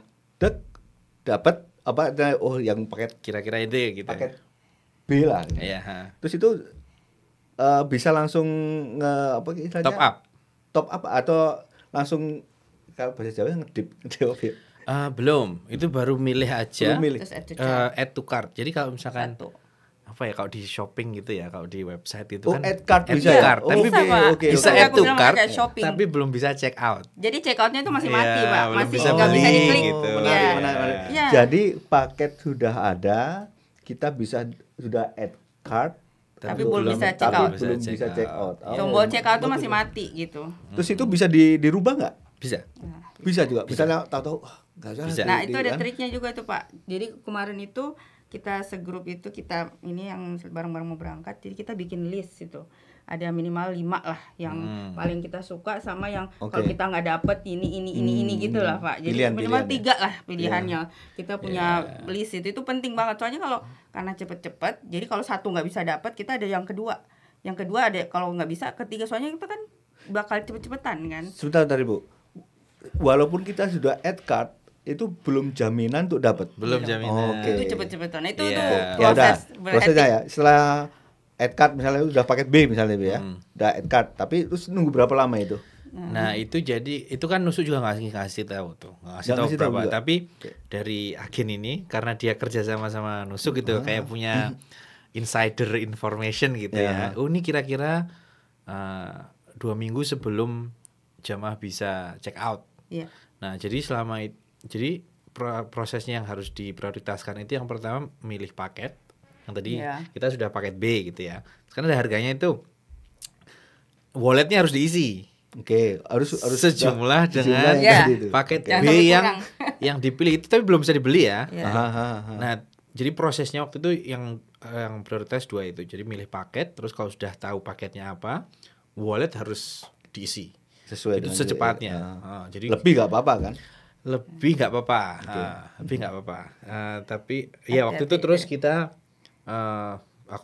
dapat apa yang paket Kira-kira itu gitu. paket B lah. Iya, ha. Terus itu bisa langsung apa istilahnya? Top up atau langsung kalau bahasa Jawa ngedip ya. Belum, itu baru milih aja. Belum milih. Terus add to cart. Add to cart. Jadi kalau misalkan Satu. apa ya, kalau di shopping gitu ya, kalau di website itu Oh, kan add card add bisa to ya? cart. Oh, Tapi Bisa, Pak. oke, bisa Oke, add aku to bilang cart, kayak shopping. tapi belum bisa check out. Jadi check outnya itu masih Iya, mati, Pak. belum Masih bisa nggak bisa beli diklik. gitu. Iya. Menarik. Iya. Jadi paket sudah ada, kita sudah add card, Tapi belum bisa check tapi out. belum bisa check out. Oh, Tombol check out tuh masih mati gitu. Terus itu bisa dirubah nggak? Bisa. Bisa juga. Misalnya tahu-tahu nggak usah. Bisa. Nah, itu ada kan? triknya juga tuh, Pak. Jadi kemarin itu kita segrup itu kita ini yang bareng-bareng mau berangkat, jadi kita bikin list itu. Ada minimal 5 lah yang paling kita suka sama yang kalau Oke. kita nggak dapet ini gitu lah, Pak. Jadi Pilihan, minimal pilihan 3 lah pilihannya. Kita punya list itu penting banget. Soalnya kalau karena cepet-cepet, jadi kalau satu nggak bisa dapet, kita ada yang kedua. Yang kedua ada kalau nggak bisa ketiga, soalnya kita kan bakal cepet-cepetan kan. Sebentar tadi Bu. Walaupun kita sudah add card, itu belum jaminan untuk dapat. Belum jaminan. Oke. Itu cepet-cepetan. Itu Iya. tuh Ya udah, proses prosesnya ya. Setelah add card misalnya udah paket B misalnya Bu ya. Udah add card, tapi terus nunggu berapa lama itu? Nah, itu jadi itu kan Nusuk juga ngasih tahu tuh. Ngasih Nggak tahu ngasih tahu berapa. juga. Tapi dari agen ini karena dia kerja sama Nusuk gitu kayak punya insider information gitu ya. Oh, ini kira-kira 2 minggu sebelum jamaah bisa check out. Iya. Nah, jadi jadi prosesnya yang harus diprioritaskan itu yang pertama milih paket. Yang tadi Iya. kita sudah paket B gitu ya. Sekarang ada harganya itu walletnya harus diisi. Oke, harus Sejumlah dengan yang Ya. tadi itu. paket Jangan B sampai yang kurang. yang dipilih itu tapi belum bisa dibeli ya. Iya. Aha. Nah, jadi prosesnya waktu itu yang prioritas 2 itu. Jadi milih paket, terus kalau sudah tahu paketnya apa, wallet harus diisi. Sesuai Itu dengan secepatnya. Jadi lebih nggak apa-apa kan? lebih nggak apa-apa, lebih nggak apa-apa. Tapi ya waktu itu terus kita,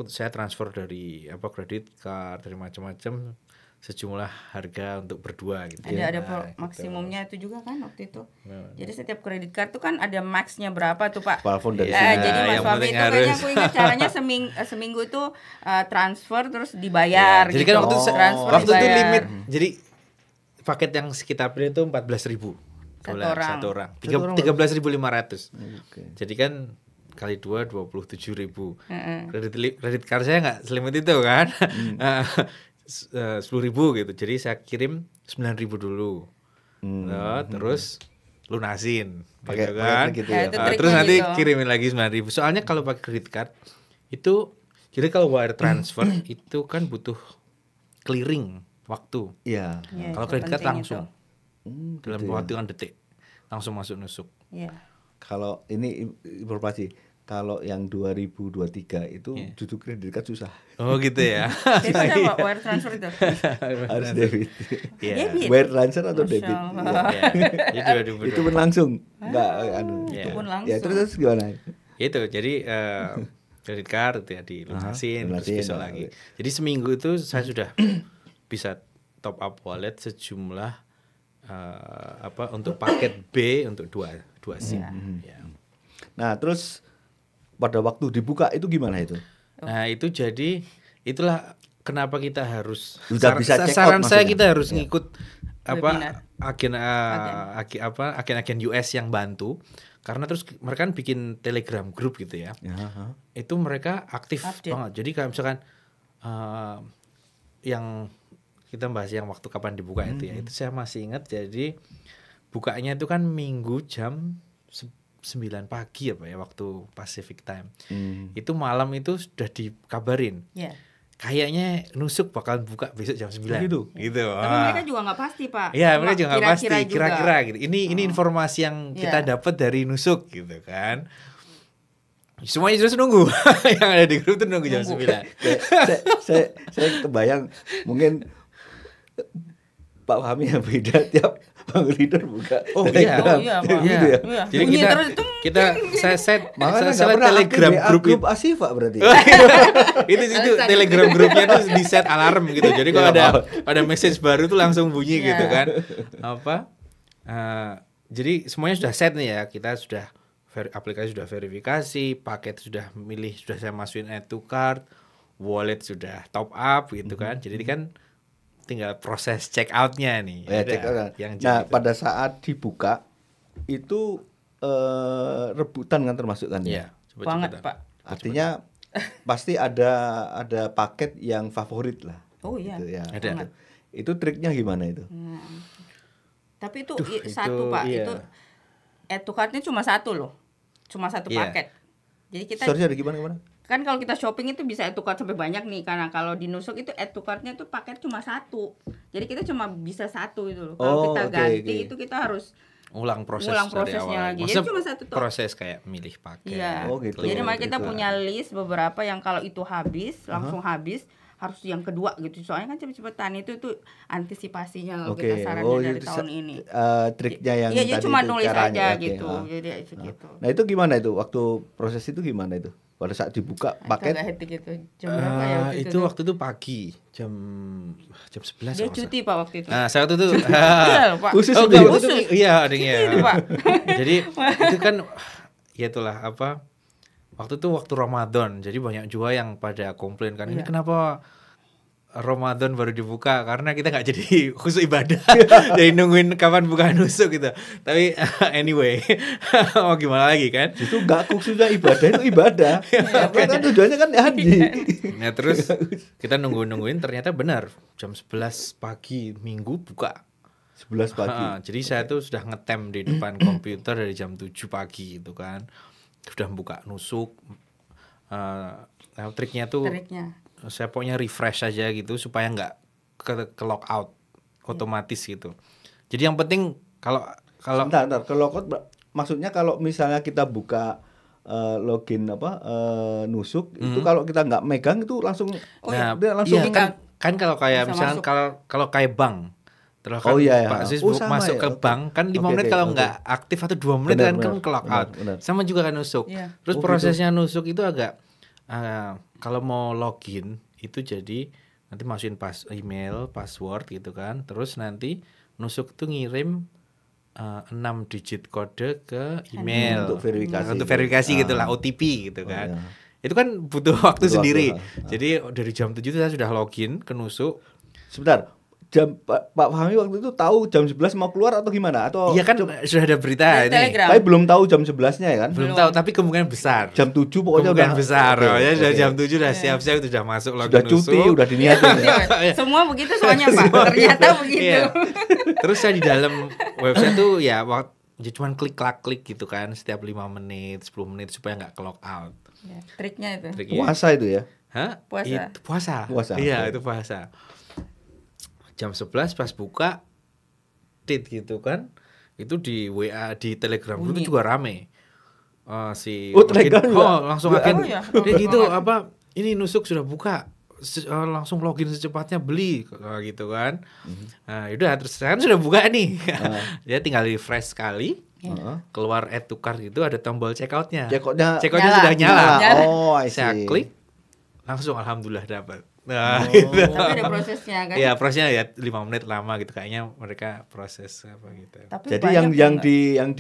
saya transfer dari kredit card dari macam-macam sejumlah harga untuk berdua gitu. Ada Nah, maksimumnya itu juga kan waktu itu. Jadi setiap kredit card tuh kan ada max-nya berapa tuh, Pak. Plafon dari Iya. Jadi Mas yang Fahmi penting itu kayaknya harus- aku ingat caranya seminggu itu transfer terus dibayar Jadi gitu. kan waktu Transfer itu dibayar. limit. Jadi paket yang kita pilih itu 14.000 Satu satu orang. orang. 13.500. Oke. Jadi kan kali 2 27.000. Kredit card saya nggak selimit itu kan. 10.000 gitu. Jadi saya kirim 9.000 dulu. Nah, terus lunasin Pakai- gitu pakai kan. trik gitu ya. Itu triknya Terus nanti gitu. kirimin lagi 9.000. Soalnya kalau pakai kredit card itu jadi kalau wire transfer itu kan butuh clearing waktu. Iya. Iya, Kalau itu kredit card penting langsung dalam gitu ya. hitungan detik langsung masuk Nusuk. Iya. Kalau ini informasi, kalau yang 2023 itu Iya. justru kredit card susah. Oh gitu ya. Jadi bisa Pak wire transfer itu. Harus debit. Iya. Debit. Wire transfer atau Masya debit? Allah. Iya. Iya. Itu pun langsung. Enggak anu. Itu pun langsung. Ya terus gimana? Itu jadi kredit card itu ya dilunasin terus lunasin, besok lagi. Jadi seminggu itu saya sudah bisa top up wallet sejumlah untuk paket B untuk dua SIM. Ya. Nah, terus pada waktu dibuka itu gimana itu? Nah, itu jadi itulah kenapa kita harus Udah bisa check out saran saya maksudnya? kita harus ngikut Webinar. agen US yang bantu karena terus mereka kan bikin Telegram group gitu ya. Itu mereka aktif Update. banget. Jadi kayak misalkan yang kita bahas yang waktu kapan dibuka itu ya. Itu saya masih ingat. Jadi bukanya itu kan Minggu jam 9 pagi ya Pak ya waktu Pacific Time. Itu malam itu sudah dikabarin. Iya. kayaknya nusuk bakal buka besok jam 9 gitu. Tapi mereka juga nggak pasti, Pak. Iya, Cuma mereka juga nggak pasti, juga. kira-kira gitu. Ini informasi yang kita dapat dari nusuk gitu kan. Semuanya terus nunggu. Yang ada di grup tuh nunggu jam 9. Saya kebayang mungkin Pak Fahmi yang beda tiap Bang Leader buka Telegram. Pak. Gitu ya. Iya. Jadi saya set Telegram grup grup Asifa berarti. itu Telegram grupnya tuh di set alarm gitu. Jadi kalau ada message baru tuh langsung bunyi gitu kan. Jadi semuanya sudah set nih ya. Kita sudah aplikasi sudah verifikasi, paket sudah milih, sudah saya masukin add to cart, wallet sudah top up gitu kan. Jadi kan tinggal proses check out-nya nih. Nah, pada saat dibuka itu rebutan kan termasuk kan ya? Banget, Pak. Artinya pasti ada paket yang favorit lah. Oh iya. Gitu, ya. Ada. Itu triknya gimana itu? Tapi itu satu, Pak. Iya. Itu add to cart-nya cuma satu loh. Cuma satu paket. Jadi kita Sorry, gimana? Kan kalau kita shopping itu bisa add to cart sampai banyak nih, karena kalau di Nusuk itu add to cart-nya itu paket cuma satu. Jadi kita cuma bisa satu itu loh. Kalau kita ganti itu kita harus ulang prosesnya dari awal. Jadi cuma satu tuh. Proses kayak milih paket. Iya. Gitu. Jadi makanya kita punya list beberapa yang kalau itu habis, langsung habis, harus yang kedua gitu. Soalnya kan cepet-cepetan itu antisipasinya kalau kita sarannya dari tahun ini. Triknya yang tadi cuma itu nulis caranya, aja gitu. Jadi gitu. Nah, itu gimana itu? Waktu proses itu gimana itu? Pada saat dibuka paket gitu. Jam berapa ya waktu itu? Waktu itu pagi jam 11. Dia cuti Pak waktu itu. Nah, saya waktu itu khusus iya adanya. Jadi itu kan ya itulah apa? Waktu itu waktu Ramadan. Jadi banyak juga yang pada komplain kan, ini kenapa Ramadan baru dibuka, karena kita nggak jadi khusus ibadah. Jadi nungguin kapan buka nusuk gitu. Tapi anyway, mau gimana lagi kan? Itu nggak khususnya ibadah, itu ibadah. Kan tujuannya kan haji. Nah terus kita nungguin ternyata benar jam 11 pagi Minggu buka. 11 pagi. Jadi saya tuh sudah ngetem di depan komputer dari jam 7 pagi gitu kan. Sudah buka nusuk. Triknya tuh saya pokoknya refresh aja gitu supaya nggak ke lock out otomatis gitu. Jadi yang penting kalau Bentar, ke lock out maksudnya kalau misalnya kita buka login nusuk itu kalau kita nggak megang itu langsung langsung kan kalau kayak misalnya kalau kayak bank. Terus kan Pak Sis masuk ke bank kan 5 menit kalau nggak aktif atau 2 menit kan ke lock out. Sama juga kan nusuk. Terus prosesnya nusuk itu agak kalau mau login itu jadi nanti masukin email, password gitu kan. Terus nanti nusuk itu ngirim 6 digit kode ke email untuk verifikasi gitulah, OTP gitu kan. Itu kan butuh waktu sendiri. Jadi dari jam 7 saya sudah login ke nusuk. Sebentar. Pak Fahmi waktu itu tahu jam 11 mau keluar atau gimana? Atau iya kan sudah ada berita ini. Tapi belum tahu jam 11-nya ya kan? Belum tahu, tapi kemungkinan besar. Jam 7 pokoknya kemungkinan besar. Ya sudah jam 7 udah siap-siap sudah masuk login nusuk. Sudah cuti, udah diniatin. Semua begitu soalnya Pak. Ternyata begitu. Terus saya di dalam website tuh ya cuma klik gitu kan setiap 5 menit, 10 menit supaya enggak ke log out. Ya, triknya itu. Puasa itu ya? Hah? Puasa. Iya, itu puasa. Jam 11 pas buka gitu kan, itu di WA di Telegram itu juga rame. Langsung agen gitu apa ini nusuk sudah buka, langsung login secepatnya beli gitu kan. Nah, udah terus kan sudah buka nih. Dia tinggal refresh sekali. Keluar add to cart itu ada tombol checkoutnya. Checkoutnya sudah nyala. Saya klik langsung alhamdulillah dapat. Nah, gitu. Tapi ada prosesnya kan? Iya, prosesnya ya 5 menit lama gitu kayaknya mereka proses apa gitu. Tapi jadi yang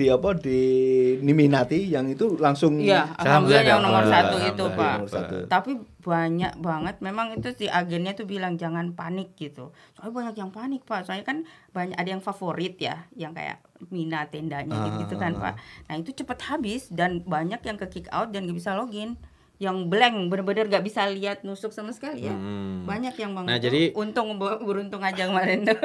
diminati yang itu langsung alhamdulillah yang nomor 1 itu Pak. Tapi banyak banget memang itu si agennya tuh bilang jangan panik gitu. Soalnya banyak yang panik Pak. Soalnya kan banyak ada yang favorit ya, yang kayak Mina tendanya gitu kan Pak. Nah, itu cepat habis dan banyak yang ke kick out dan gak bisa login. Yang blank benar-benar gak bisa lihat nusuk sama sekali ya. Banyak yang Nah, jadi beruntung aja kemarin tuh.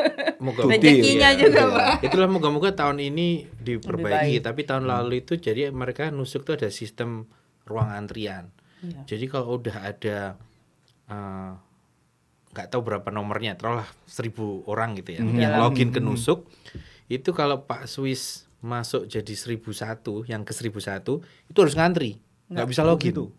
Rezekinya juga Pak. Itulah moga-moga tahun ini diperbaiki, tapi tahun lalu itu jadi mereka nusuk tuh ada sistem ruang antrian. Jadi kalau udah ada nggak tahu berapa nomornya, taruhlah 1.000 orang gitu ya, yang login ke Nusuk. Itu kalau Pak Swiss masuk jadi 1.001, yang ke 1.001 itu harus ngantri, nggak bisa login,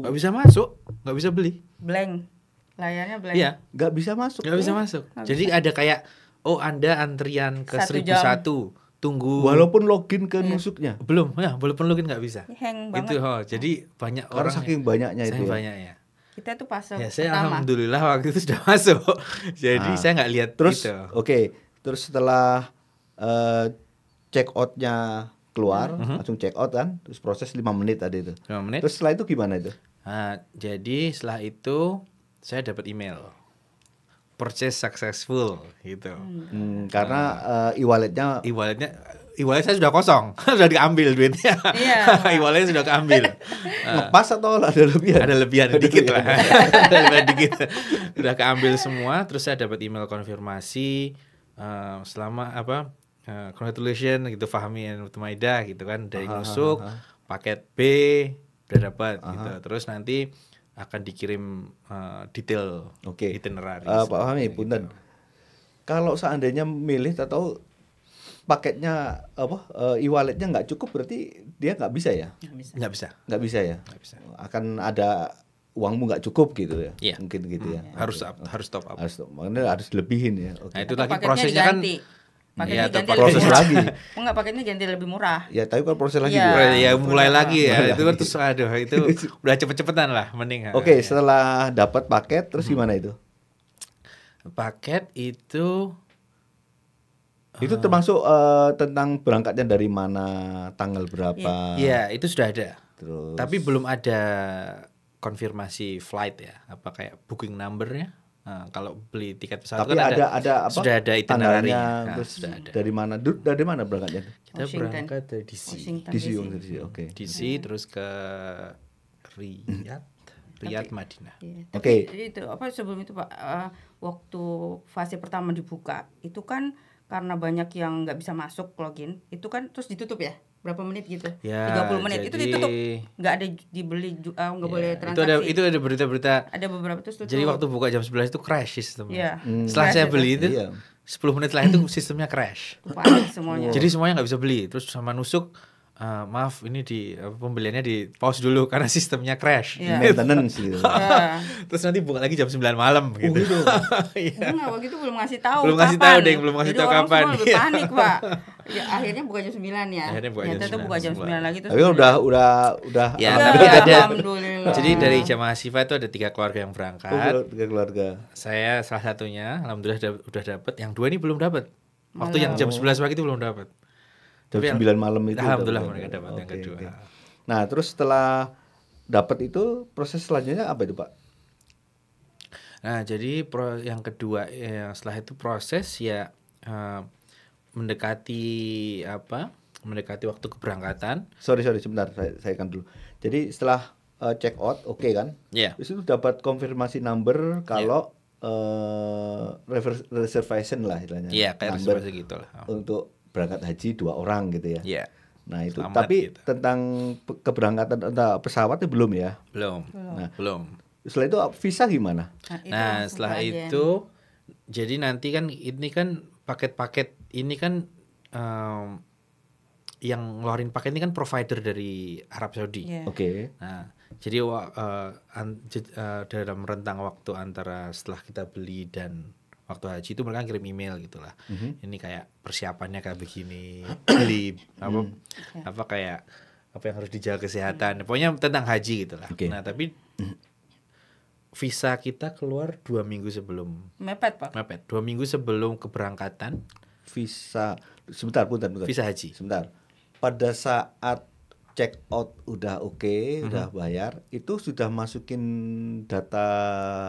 nggak bisa masuk, nggak bisa beli. Blank. Layarnya blank. Iya, nggak bisa masuk. nggak bisa masuk. Jadi ada kayak, oh Anda antrian ke 1 1.001, tunggu. Walaupun login ke Nusuknya. Belum, ya walaupun login nggak bisa. Hang Itu banget. jadi banyak Karena orang saking banyaknya itu. saking Ya. banyaknya. Kita tuh pas Ya saya pertama. alhamdulillah waktu itu sudah masuk. Jadi saya nggak lihat Terus itu. oke, terus setelah check outnya keluar, langsung check out kan, terus proses 5 menit tadi itu. 5 menit. Terus setelah itu gimana itu? Nah, jadi setelah itu saya dapat email purchase successful gitu. Karena e-walletnya E-wallet saya sudah kosong, sudah diambil duitnya. Iya. E-walletnya sudah keambil. ngepas atau ada lebihan? Ada lebihan dikit lah. Ada lebihan dikit. Udah keambil semua, terus saya dapat email konfirmasi selama congratulations gitu Fahmi and Maida gitu kan dari Nusuk, paket B udah dapat gitu. Terus nanti akan dikirim detail itinerary. Pak Fahmi, punten. Kalau seandainya milih atau paketnya e-walletnya nggak cukup, berarti dia nggak bisa ya? Nggak bisa. Nggak bisa ya? Nggak bisa. Akan ada uangmu nggak cukup gitu ya? Iya. Mungkin gitu ya. Harus top up. Makanya harus lebihin ya. Oke. Nah, itu Atau lagi paketnya prosesnya kan. diganti. Paketnya Iya, ganti atau lebih proses murah. lagi. Enggak, paketnya ganti lebih murah. Ya, tapi kalau proses lagi Iya. juga. Ya mulai lagi ya. Mulai Itu kan lagi. terus aduh itu udah cepet-cepetan lah mending. Oke, setelah dapat paket terus gimana itu? Paket itu termasuk tentang berangkatnya dari mana, tanggal berapa. ya itu sudah ada. Terus Tapi belum ada konfirmasi flight ya. Apa kayak booking numbernya? Nah, kalau beli tiket pesawat tapi kan ada apa? sudah ada itinerary. tanggalnya, Nah, terus sudah ada. dari mana berangkatnya? Kita Washington. berangkat dari DC. Washington DC. DC. Oke. DC terus ke Riyadh, Madinah. Iya. Oke. Tapi itu apa sebelum itu Pak, waktu fase pertama dibuka itu kan karena banyak yang nggak bisa masuk login, itu kan terus ditutup ya? Berapa menit gitu? Ya, 30 menit itu jadi- ditutup. Nggak ada dibeli nggak boleh Itu transaksi. ada berita-berita. Ada beberapa terus tutup. Jadi waktu buka jam 11 itu crash sistemnya. Iya. Setelah saya Crash beli itu Iya. 10 menit setelah itu sistemnya crash. itu panik semuanya. Jadi semuanya nggak bisa beli. Terus sama Nusuk, maaf ini pembeliannya di pause dulu karena sistemnya crash. Iya. Maintenance gitu. Ya. Terus nanti buka lagi jam 9 malam gitu. Iya. Enggak, waktu itu belum ngasih tahu. Belum ngasih kapan. tahu, Deng, belum ngasih Jadi tahu orang kapan. semua lebih Iya. panik, Pak. Ya, akhirnya buka jam 9 ya. Akhirnya buka jam Ternyata 9 buka jam 9 lagi terus. Tapi kan udah Ya, Iya, tapi ada. alhamdulillah. Jadi dari jamaah Sifa itu ada 3 keluarga yang berangkat. tiga keluarga. Saya salah satunya, alhamdulillah udah dapat. Yang 2 ini belum dapat. Waktu yang jam 11 pagi itu belum dapat. Jam Tapi 9 malam itu. alhamdulillah udah mereka dapat yang Oke, kedua. oke. Nah, terus setelah dapat itu proses selanjutnya apa itu, Pak? Nah, jadi yang kedua setelah itu proses ya mendekati waktu keberangkatan. Sorry sebentar, saya kan dulu. Jadi setelah check out, oke kan? Ya. Terus itu dapat konfirmasi number kalau reservation lah istilahnya. Iya, kayak Number reservasi gitu lah. untuk berangkat haji 2 orang gitu ya. Iya. Nah itu. Selamat Tapi gitu. tentang keberangkatan pesawatnya belum ya. Belum. Belum. Setelah itu visa gimana? itu Nah, langsung setelah ke agen. itu jadi nanti kan ini kan paket-paket ini kan yang ngeluarin paket ini kan provider dari Arab Saudi. Iya. Oke. Nah, jadi dalam rentang waktu antara setelah kita beli dan waktu haji itu mereka kirim email gitulah. Ini kayak persiapannya kayak begini, beli apa kayak apa yang harus dijaga kesehatan. Pokoknya tentang haji gitulah. Oke. Nah, tapi visa kita keluar 2 minggu sebelum Mepet, Pak. 2 minggu sebelum keberangkatan Visa sebentar. visa haji. Sebentar. Pada saat check out udah oke, udah bayar, itu sudah masukin data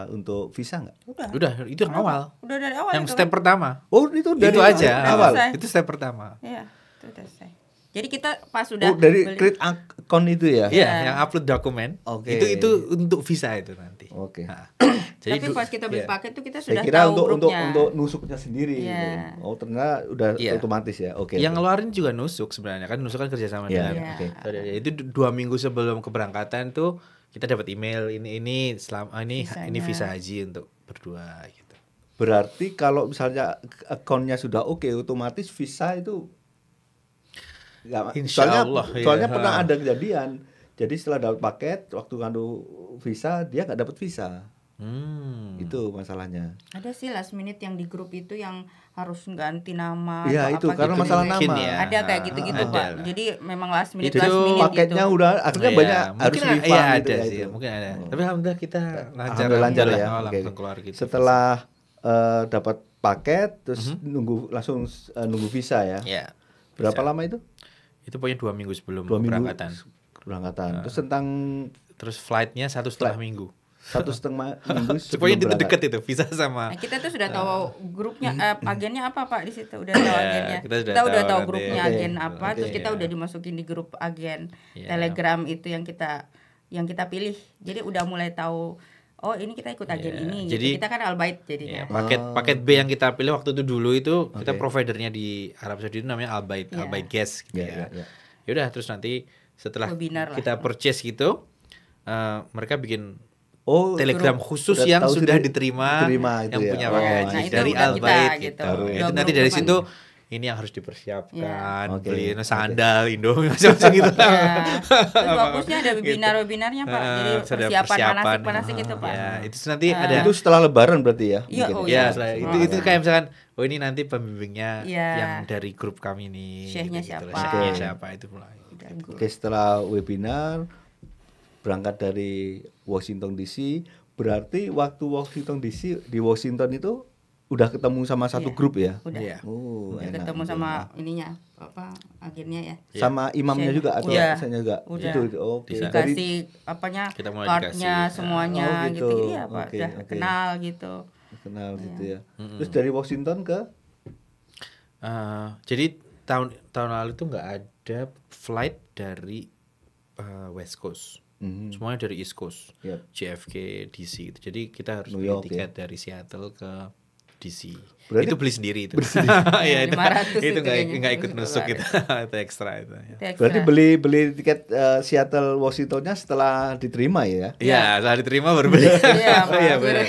untuk visa nggak? Udah, itu yang awal. Udah dari awal Yang itu step kan? pertama. Oh, itu dari Itu aja awal. Selesai. Itu step pertama. Iya, itu udah selesai. Jadi kita pas sudah Oh, dari beli- create account itu ya? Iya, yang upload dokumen. Oke. Itu untuk visa itu nanti. Oke. Nah, tapi pas kita beli iya. paket tuh kita Saya sudah kira tahu untuk grupnya. nusuknya sendiri. Iya. Gitu. Oh, ternyata udah Iya. otomatis ya. Oke. Yang oke. ngeluarin juga Nusuk sebenarnya kan Nusuk kan kerjasama Iya, dengan. oke. Itu 2 minggu sebelum keberangkatan tuh kita dapat email ini Visanya. visa haji untuk berdua gitu. Berarti kalau misalnya akunnya sudah oke, otomatis visa itu nggak, Insya Allah, soalnya ya. pernah ada kejadian. Jadi setelah dapat paket, waktu ngadu visa dia nggak dapat visa. Itu masalahnya. Ada sih last minute yang di grup itu yang harus ganti nama Iya, atau itu apa karena gitu. masalah mungkin nama. ya. Ada kayak gitu-gitu Ada Pak. lah. Jadi memang last minute Itu paketnya gitu. udah akhirnya Iya, banyak harus mungkin refund iya gitu ada ya sih, itu. mungkin ada. Tapi alhamdulillah kita lancar, Lancar ya. langsung Oke. keluar gitu. Setelah dapat paket terus nunggu nunggu visa ya. Ya. Berapa Visa. lama itu? Itu pokoknya 2 minggu sebelum 2 minggu keberangkatan. Terus tentang Terus flightnya 1,5 minggu. 1,5 minggu Supaya sebelum itu berangkat. deket itu visa sama. Nah, kita tuh sudah tahu grupnya agennya apa Pak di situ. Udah tahu agennya. kita sudah Kita udah tahu tahu nanti. grupnya Oke. agen apa, terus Oke. kita udah dimasukin di grup agen Iya. Telegram itu yang kita pilih. Jadi udah mulai tahu oh ini kita ikut agen Iya. ini. Jadi, gitu. Kita kan Albaik Ya, jadinya. paket B yang kita pilih waktu itu dulu itu kita Oke. providernya di Arab Saudi itu namanya Albaik, Iya. Albaik Gas gitu Iya, ya. iya. Ya udah terus nanti setelah Webinar lah. kita purchase gitu mereka bikin Oh, Telegram grup. khusus Udah yang tahu sudah sudah diterima diterima itu yang ya. punya Oh, pakai nah, itu dari udah kita Albaik gitu. gitu. Baru ya. Itu Udah nanti grup dari teman. situ ini yang harus dipersiapkan, Oke. beli Oke. sandal, Indomie macam-macam gitu. Ya. Terus bagusnya ada webinar-webinarnya Pak. Jadi Harus ada persiapan manasik gitu Pak. Ya, itu nanti ada Itu setelah lebaran berarti ya? Iya, mungkin? oh ya, iya. setelah Oh, itu iya. kayak misalkan oh ini nanti pembimbingnya Iya. yang dari grup kami nih. Syekhnya gitu-gitu lah. siapa. Syekhnya Oke. siapa itu mulai. Udah grup. Oke, setelah webinar berangkat dari Washington DC, berarti waktu Washington DC di Washington itu udah ketemu sama satu Iya. grup ya? Udah. Iya. Oh, Udah enak ketemu itu. sama ininya apa agennya ya. Iya. Sama imamnya Share. juga atau Udah. saya juga? Udah. Itu oke. Bisa. Dari Dikasih apanya Kita mulai cardnya dikasih. semuanya Oh, gitu. gitu. Iya Pak. Oke, Udah oke. kenal gitu. kenal gitu ya. Mm-mm. Terus dari Washington ke Jadi tahun lalu tuh nggak ada flight dari West Coast. Mhm. Semuanya dari East Coast. Yap. JFK, DC gitu. Jadi kita harus New beli York, tiket dari Seattle ke DC. Berarti itu beli sendiri itu. Iya, itu 500 itu itu kayaknya. nggak ikut nusuk kita. Itu ekstra itu. Ya. Itu ekstra. berarti beli tiket Seattle Washingtonnya setelah diterima ya? Iya, setelah diterima baru beli. Iya, Oh iya Pak. benar.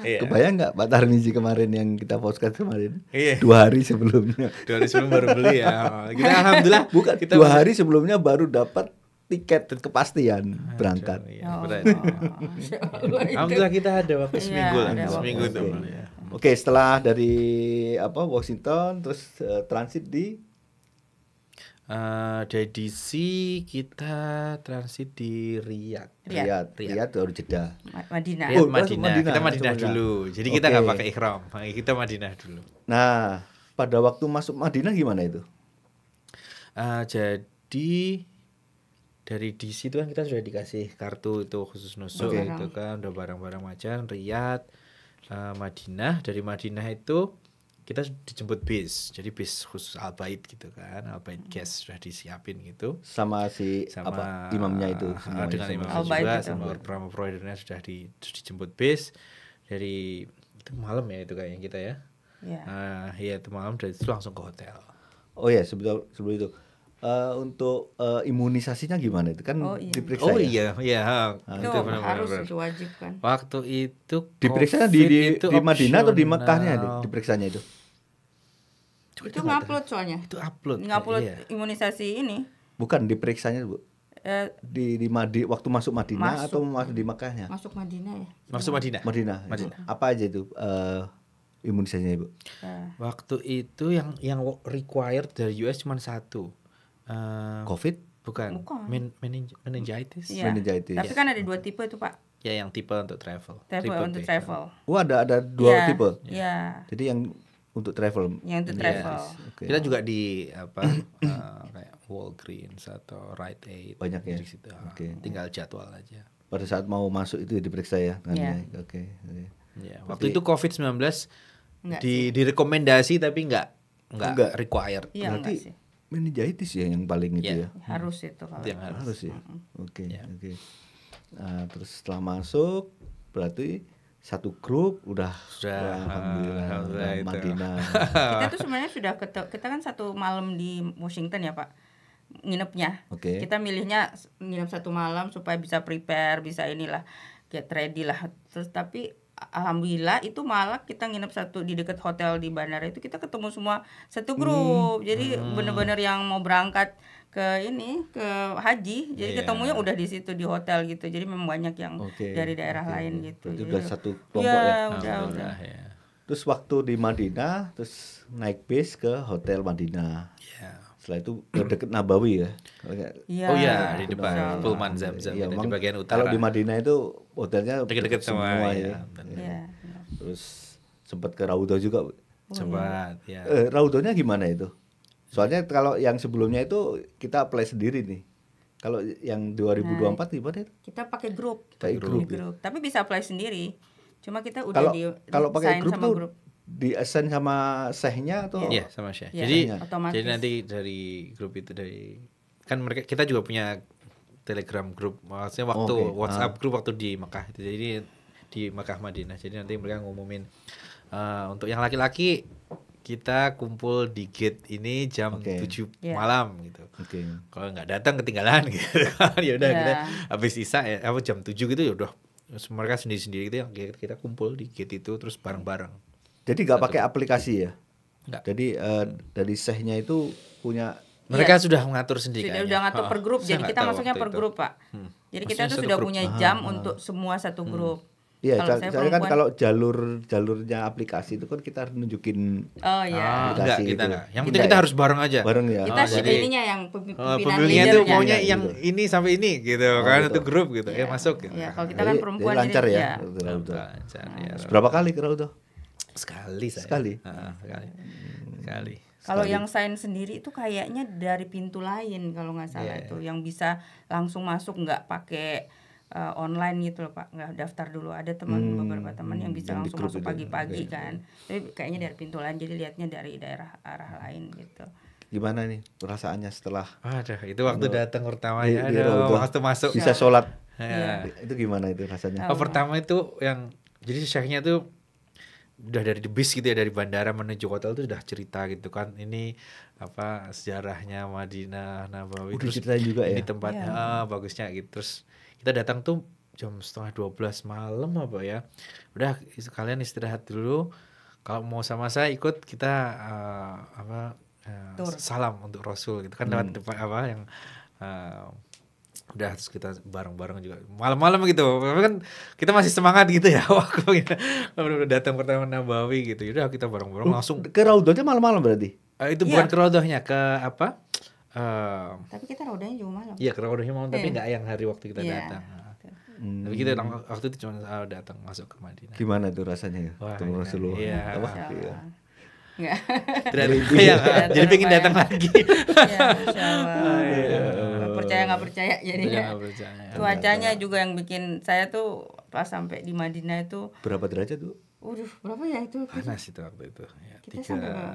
Iya. Kebayang nggak Pak Tarmizi kemarin yang kita podcast kemarin? Iya. 2 hari sebelumnya. 2 hari sebelum baru beli ya. Kita alhamdulillah Bukan, kita 2 hari sebelumnya baru dapat tiket kepastian berangkat. Iya, Oh, benar. Masya Allah, itu. Alhamdulillah kita ada waktu Iya, seminggu lah, ada waktu. seminggu tuh. Oke. Ya. Oke, setelah dari Washington terus transit di Dari DC kita transit di Riyadh. Riyadh. Riyadh baru Jeddah. Madinah. Riyadh Oh, Madinah. Madinah. Kita Madinah Madinah. dulu. Jadi kita Oke. nggak pakai ihram. Kita Madinah dulu. Nah, pada waktu masuk Madinah gimana itu? Jadi dari DC itu kan kita sudah dikasih kartu itu khusus nusuk Oke. gitu kan, udah barang-barang macam Riyadh, Madinah. Dari Madinah itu kita dijemput bis, jadi bis khusus Albaid gitu kan, Albaid Gas sudah disiapin gitu. Sama si Sama imamnya itu semuanya dengan sama. imamnya Albaid juga itu. sama providernya sudah terus dijemput bis dari itu malam ya itu kayaknya kita ya. Iya. Iya itu malam dari itu langsung ke hotel. Oh ya, sebelum itu untuk imunisasinya gimana itu kan Oh, iya. diperiksa Oh ya? iya, Itu itu benar-benar. harus itu wajib kan. Waktu itu Diperiksa COVID itu di Madinah atau di opsional. Mekkahnya itu diperiksanya itu? Itu ngupload soalnya. Itu upload. Ngupload iya. imunisasi ini. Bukan diperiksanya, Bu. eh, Di waktu masuk Madinah Masuk. atau masuk di Mekkahnya? masuk Madinah ya. Masuk Madinah. Madinah. Madinah. Apa aja itu imunisasinya, Bu? Eh, Waktu itu yang required dari US cuma satu. Covid, Bukan. Bukan. Meningitis. iya. Meningitis. Tapi kan ada 2 tipe itu Pak. Ya yang tipe untuk travel. Tipe Triple untuk T. travel. Oh, ada 2 Iya, tipe. Iya. Jadi yang untuk travel. Yang untuk Iya. travel. Oke. Kita juga di apa kayak Walgreens atau Rite Aid. Banyak ya? Di situ. Oke. Tinggal jadwal aja. Pada saat mau masuk itu diperiksa ya? Kan Iya. ya? Oke. Oke. Ya, waktu itu COVID-19 Enggak direkomendasi tapi enggak Enggak. required. Iya enggak Berarti sih. meningitis ya yang paling itu Iya. ya? Harus itu kalau. Itu yang harus. Harus ya. Oke, Ya. oke. Nah, terus setelah masuk berarti satu grup udah Sudah, wah, alhamdulillah, alhamdulillah udah itu. Madinah. Kita tuh sebenarnya sudah kita kan 1 malam di Washington ya Pak. Nginepnya. Oke. Kita milihnya nginep 1 malam supaya bisa prepare, bisa inilah get ready lah. Terus tapi alhamdulillah itu malah kita nginep di dekat hotel di bandara itu kita ketemu semua satu grup. Jadi bener-bener yang mau berangkat ke haji, jadi ketemunya udah di situ di hotel gitu. Jadi memang banyak yang dari daerah lain gitu. Berarti Jadi udah satu kelompok ya. udah. Ya. Terus waktu di Madinah, terus naik bis ke hotel Madinah. Ya. Setelah itu deket Nabawi ya. Iya. Oh ya, di depan Insya Allah. Pullman Zamzam Iya, di memang bagian utara. kalau di Madinah itu hotelnya Deket-deket semua, ya. Iya. Terus sempat ke Raudhah juga. Bu. Sempat ya. Raudhahnya gimana itu? Soalnya kalau yang sebelumnya itu kita apply sendiri nih. Kalau yang 2024 gimana itu? Kita pakai grup. Pakai Di grup. grup. Tapi bisa apply sendiri. Cuma kita udah Kalau pakai sign grup sama tuh grup. di assign sama sehnya atau? Iya, sama Syekh. Iya, Jadi otomatis. jadi nanti dari grup itu kan kita juga punya Telegram grup. Maksudnya waktu WhatsApp grup waktu di Mekah itu. Jadi di Mekah Madinah. Jadi nanti mereka ngumumin untuk yang laki-laki kita kumpul di gate ini jam 7 malam gitu. Kalau nggak datang ketinggalan gitu. Ya udah kita habis Isya jam 7 gitu ya udah mereka sendiri-sendiri gitu yang kita kumpul di gate itu terus bareng-bareng. Jadi nggak pakai aplikasi ya? Nggak. Jadi dari sehnya itu punya mereka sudah mengatur sendiri kayaknya. Udah ngatur per grup. Saya Jadi nggak kita tahu masuknya waktu per itu. grup, Pak. Jadi kita Maksudnya tuh satu sudah grup. punya jam untuk semua satu grup. Iya, Kalau saya soalnya kan perempuan- kalau jalurnya aplikasi itu kan kita harus nunjukin Oh iya. Enggak, aplikasi kita gitu. enggak. Yang penting Kita kita ya? harus bareng aja. bareng ya. Kita jadi ininya yang pimpinan pemilihannya tuh leadernya. maunya Gitu. yang ini sampai ini gitu kan, gitu. itu grup gitu. Ya masuk gitu. Ya, kalau kita kan perempuan jadi lancar jadi, ya. ya. ke Raudhah. Lancar, ya. Berapa kali ke Raudhah? Sekali saya. Sekali? Sekali. Kalau yang sign sendiri itu kayaknya dari pintu lain kalau nggak salah itu yang bisa langsung masuk nggak pakai online gitu loh Pak, nggak daftar dulu. Ada beberapa teman yang bisa yang di langsung grup masuk itu. pagi-pagi kan. Tapi kayaknya dari pintu lain jadi lihatnya dari daerah arah lain gitu. Gimana nih perasaannya setelah Aduh, itu waktu datang pertama di ya, Raudhah waktu masuk. bisa sholat? Ya. Itu gimana itu rasanya? Oh, pertama itu yang jadi syekhnya tuh udah dari bis gitu ya, dari bandara menuju hotel tuh udah cerita gitu kan, ini apa sejarahnya Madinah Nabawi, terus Diceritain juga ini ya? tempatnya bagusnya gitu. Terus kita datang tuh jam 11:30 malam apa ya, udah kalian istirahat dulu, kalau mau sama saya ikut kita salam untuk Rasul gitu kan, lewat depan apa yang udah terus kita bareng-bareng juga malam-malam gitu. Tapi kan kita masih semangat gitu ya waktu kita udah datang pertama Nabawi gitu. Udah kita bareng-bareng langsung Ke Raudhahnya malam-malam berarti? itu bukan ke Raudhahnya, ke apa? Tapi kita raudahnya juga malam. Iya, ke Raudhahnya malam tapi nggak yang hari waktu kita Iya. datang. Tapi kita waktu itu cuma datang masuk ke Madinah. Gimana itu rasanya ya? Wah, Ketemu Rasulullah. iya. Apa? Insya Iya. Allah. Nggak. Tidak ada jadi pengen datang lagi. Ya, Insya Allah. Percaya nggak percaya jadinya. Nggak percaya. Cuacanya juga yang bikin saya tuh pas sampai di Madinah itu, Berapa derajat tuh? waduh berapa ya itu? Panas itu waktu itu. Ya, Kita sampai berapa?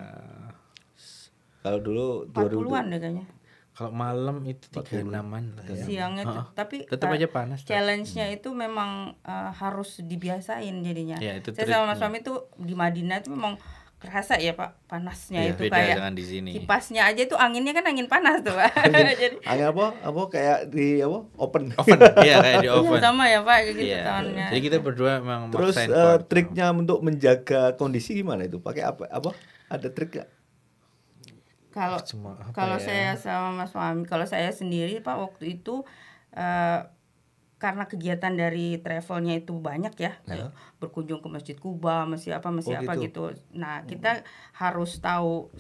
Kalau dulu 40-an deh kayaknya. Kalau malam itu 36-an lah ya. Siangnya tuh. Tapi Tetap aja panas. challenge-nya itu memang harus dibiasain jadinya. Ya, itu Saya sama suami tuh di Madinah itu memang kerasa ya Pak panasnya Iya, itu beda kayak dengan di sini. kipasnya aja tuh anginnya kan angin panas tuh Pak. Jadi Angin apa kayak di apa? Open. Oven. Iya, kayak di oven. sama ya Pak kayak gitu Iya. tahunnya. Jadi kita berdua memang Terus maksain kuat. triknya untuk menjaga kondisi gimana itu? Pakai apa? Ada trik gak? Kalau Cuma apa kalau ya? saya sama mas suami, kalau saya sendiri Pak waktu itu karena kegiatan dari travelnya itu banyak ya, kayak berkunjung ke Masjid Kuba, masjid apa gitu. Nah kita harus tahu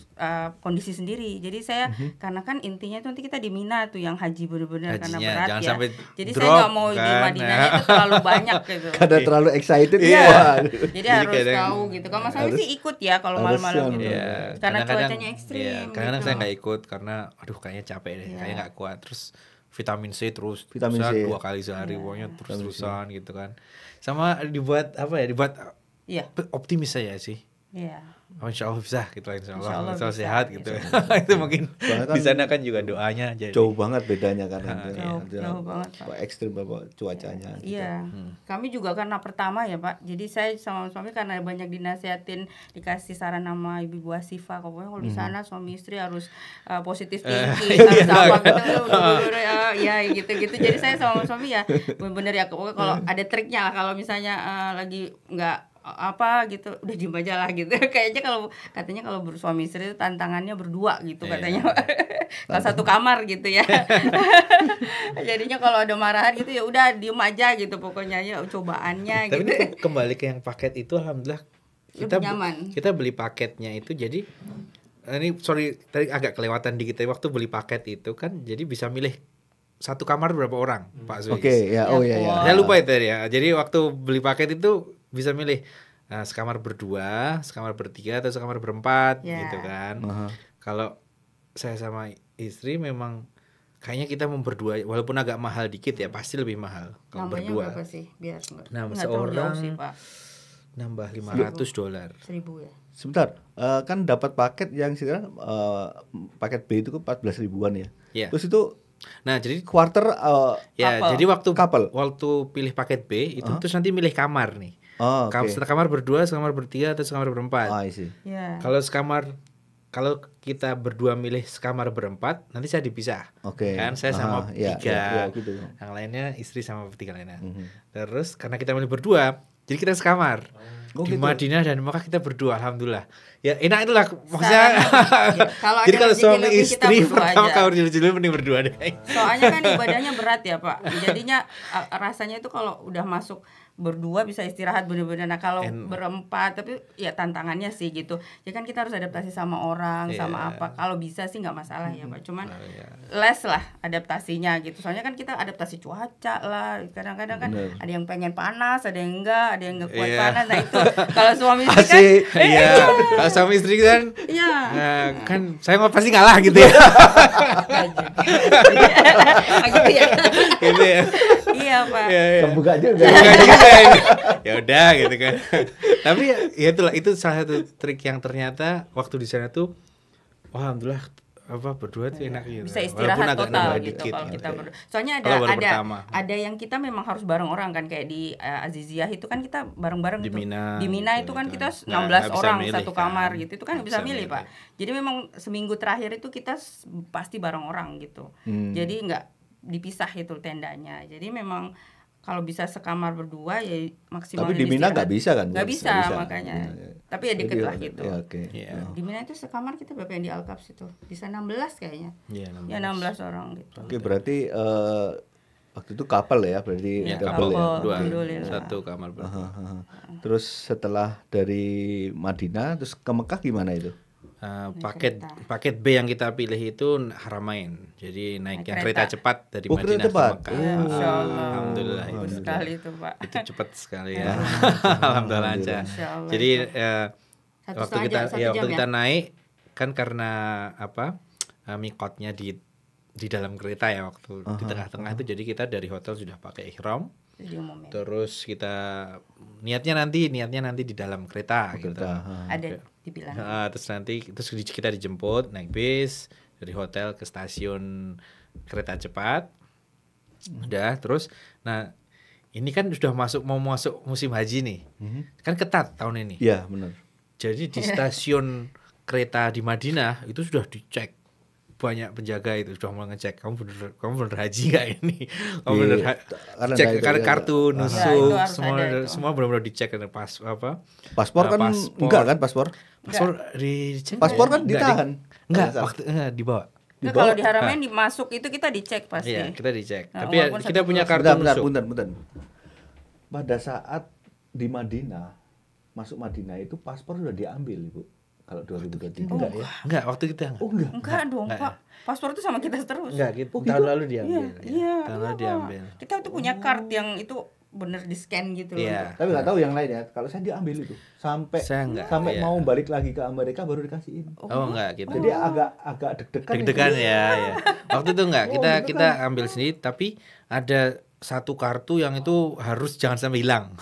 kondisi sendiri. Jadi saya karena kan intinya itu nanti kita di Mina tuh yang haji benar-benar karena Hajinya, berat jangan ya. sampai Jadi drop, saya nggak mau di kan. Madinahnya itu terlalu banyak gitu. Karena terlalu excited. Iya. Wah. Jadi harus kadang- tahu gitu. Kalau mas suami Harus- sih ikut ya kalau malam-malam harus gitu. Iya, Karena kadang-kadang- cuacanya ekstrim. Iya, kadang-kadang gitu. saya nggak ikut karena aduh kayaknya capek deh, Iya. kayaknya nggak kuat. Terus vitamin C terus Vitamin terusan, C. 2 kali sehari pokoknya terus-terusan gitu kan. Sama dibuat apa ya? Dibuat Iya. optimis saya sih. Iya. Oh, insya Allah bisa gitu, insya Insya Allah Allah bisa, sehat gitu. Itu mungkin Soalnya kan di sana kan juga doanya jadi. jauh banget bedanya kan Jauh banget, Pak. ekstrim apa cuacanya gitu. Iya, kami juga karena pertama ya Pak. Jadi saya sama suami karena banyak dinasihatin, dikasih saran sama ibu Asifa, pokoknya kalau di sana suami istri harus positif thinking, harus apa gitu, ya gitu-gitu. Jadi saya sama suami ya bener-bener ya, pokoknya kalau ada triknya lah, kalau misalnya lagi nggak apa gitu, udah diem aja lah gitu. Kayaknya katanya kalau bersuami istri itu tantangannya berdua gitu katanya. Kalau satu kamar gitu ya. Jadinya kalau ada marahan gitu ya udah diem aja gitu, pokoknya ya cobaannya. Tapi gitu. ini kembali ke yang paket itu, alhamdulillah Lebih nyaman. kita beli paketnya itu, jadi ini sorry tadi agak kelewatan dikit ya, waktu beli paket itu kan jadi bisa milih satu kamar berapa orang, Pak Zuis. Oke, ya, oh ya ya. Saya lupa itu ya. Jadi waktu beli paket itu bisa milih sekamar berdua, sekamar bertiga, atau sekamar berempat gitu kan. Kalau saya sama istri memang kayaknya kita mau berdua, walaupun agak mahal dikit ya, pasti lebih mahal kalau Nambahnya berdua. berapa sih? Biar Nambah nggak terlalu jauh seorang sih, Pak. nambah $500. 1.000 ya. Sebentar, kan dapat paket yang sekarang paket B itu kan 14 ribuan ya. Iya. Terus itu Nah, jadi quarter ya, couple. jadi waktu Couple. pilih paket B itu terus nanti milih kamar nih. oh, oke. Sekamar berdua, sekamar bertiga, atau sekamar berempat. I see. Ya. Kalau kita berdua milih sekamar berempat, nanti saya dipisah. Oke. Kan saya sama Iya, tiga. iya, gitu. Yang lainnya istri sama tiga lainnya. Terus karena kita milih berdua, jadi kita sekamar. Oh, Di gitu. Madinah dan Mekah kita berdua, alhamdulillah. Ya enak itulah maksudnya. Iya. Kalau Jadi ada kalau rezeki suami lebih, kita istri berdua pertama aja. kalau jilid-jilid mending berdua deh. Soalnya kan ibadahnya berat ya Pak. Jadinya rasanya itu kalau udah masuk berdua bisa istirahat bener-bener. Nah kalau berempat, tapi ya tantangannya sih gitu. Ya kan kita harus adaptasi sama orang, sama apa. Kalau bisa sih nggak masalah ya Pak. Cuman less lah adaptasinya gitu. Soalnya kan kita adaptasi cuaca lah. Kadang-kadang kan ada yang pengen panas, ada yang enggak kuat panas. Nah itu kalau suami istri kan, Iya. Kalau suami istri kan, iya. kan saya mau pasti ngalah gitu ya. Gitu ya. Gitu ya. Iya Pak. Kebuka juga. Enggak juga. Ya udah gitu kan. Tapi ya itulah, itu salah satu trik yang ternyata waktu di sana tuh, alhamdulillah berdua tuh enak gitu. Bisa istirahat Walaupun agak total nambah gitu dikit kalau gitu. kita berdua. Soalnya Kalau baru pertama. ada yang kita memang harus bareng orang kan, kayak di Aziziyah itu kan kita bareng-bareng Di gitu. Mina, Di Mina gitu, itu kan gitu. kita Nggak 16 bisa orang milih satu kan. kamar gitu. Itu kan Nggak bisa bisa milih, milih. Pak. Jadi memang seminggu terakhir itu kita pasti bareng orang gitu. Jadi nggak dipisah itu tendanya. Jadi memang kalau bisa sekamar berdua ya maksimal. Tapi di Mina nggak bisa kan? Nggak bisa makanya. Tapi ya deket lah gitu. Ya, oke. Iya. Di Mina itu sekamar kita berapa yang di Al-Qaps itu? Bisa 16 kayaknya. Iya, Ya 16 orang gitu. Oke, berarti waktu itu couple ya, berarti Ya, double ya. couple. Dua, Alhamdulillah. satu kamar berdua. Terus setelah dari Madinah terus ke Mekah gimana itu? Paket B yang kita pilih itu Haramain. Jadi naik yang kereta cepat dari kereta Madinah ke cepat. Mekah. Insya Allah. Alhamdulillah. Bagus sekali itu Pak. Itu cepat sekali ya. Alhamdulillah aja. Insya Allah, Jadi Satu waktu setengah kita jam, 1 jam kita ya? naik kan karena mikotnya di dalam kereta ya, waktu di tengah-tengah itu, jadi kita dari hotel sudah pakai ihram. Jadi umumnya. Terus kita niatnya nanti di dalam kereta gitu. Ada dibilang. Terus kita dijemput naik bis dari hotel ke stasiun kereta cepat. Udah, terus nah ini kan sudah mau masuk musim haji nih. Kan ketat tahun ini. Iya, benar. Jadi di stasiun kereta di Madinah itu sudah dicek, banyak penjaga itu sudah mau ngecek kamu bener haji nggak ini, kamu bener cek kartu nusuk, semua benar-benar dicek. Paspor kan enggak kan paspor dicek, paspor kan ditahan dibawa. Nah, kalau di Haramain dimasuk itu kita dicek pasti. Iya, kita dicek. Nah, Tapi ya, walaupun kita punya kartu nusuk. Bentar. Pada saat di Madinah, masuk Madinah itu paspor sudah diambil, Ibu. Kalau 2023 enggak ya? Enggak, waktu kita enggak. Oh, enggak. Enggak dong, Pak. Paspor itu sama kita terus. Enggak, tahun lalu diambil. Iya. Tahun lalu Pak. diambil. Kita tuh punya card yang itu bener di scan gitu loh. Iya. Tapi nggak tahu yang lain ya. Kalau saya diambil itu sampai Saya enggak, sampai iya. mau balik lagi ke Amerika baru dikasihin. Oh, enggak gitu. Jadi agak deg-degan. Deg-degan itu. ya. Waktu itu enggak, kita ambil sendiri, tapi ada satu kartu yang itu harus jangan sampai hilang.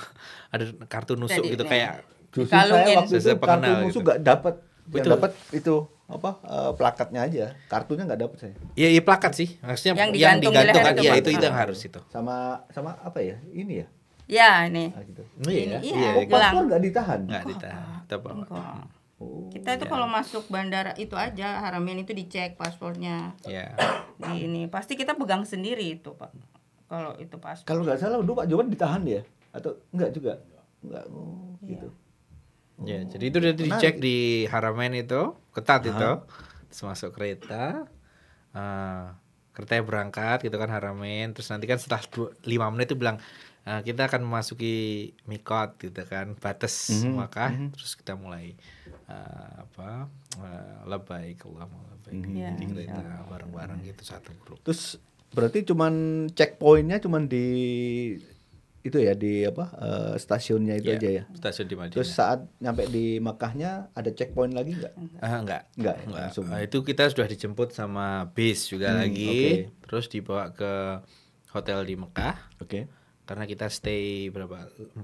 Ada kartu nusuk Jadi, gitu, kayak Justru saya Dikalungin. waktu itu Sesuai kartu pengenal musuh gitu. nggak dapat. Yang Betul. dapat itu apa plakatnya aja, kartunya nggak dapat saya. Iya plakat sih. Maksudnya Yang yang digantung di leher digantungkan itu, iya Pak. itu yang harus itu. Sama apa ya? Ini ya. Ya ini. Gitu. Iya, Iya, Oh, gelang. paspor nggak ditahan. Nggak ditahan. Tetap bawa. Enggak. Oh. Kita itu kalau masuk bandara itu aja Haramain itu dicek paspornya. Ya. Di ini pasti kita pegang sendiri itu, Pak. Kalau itu paspor. Kalau nggak salah dulu Pak Johan ditahan ya? Atau enggak juga? Enggak. Oh, gitu. Ya, jadi itu udah dicek di Haramain itu, ketat itu. Terus masuk kereta. Keretanya berangkat gitu kan Haramain, terus nanti kan setelah 5 menit itu bilang kita akan memasuki mikot gitu kan, batas Makkah, terus kita mulai labbaik Allahumma labbaik di kereta bareng-bareng gitu satu grup. Terus berarti cuman checkpointnya cuman di itu ya di stasiunnya itu Ya, aja ya. Stasiun di Madinah. Terus saat nyampe di Makkahnya ada checkpoint lagi nggak? Enggak. Enggak, langsung. Itu kita sudah dijemput sama bis juga lagi, terus dibawa ke hotel di Mekah. Oke. Karena kita stay berapa 5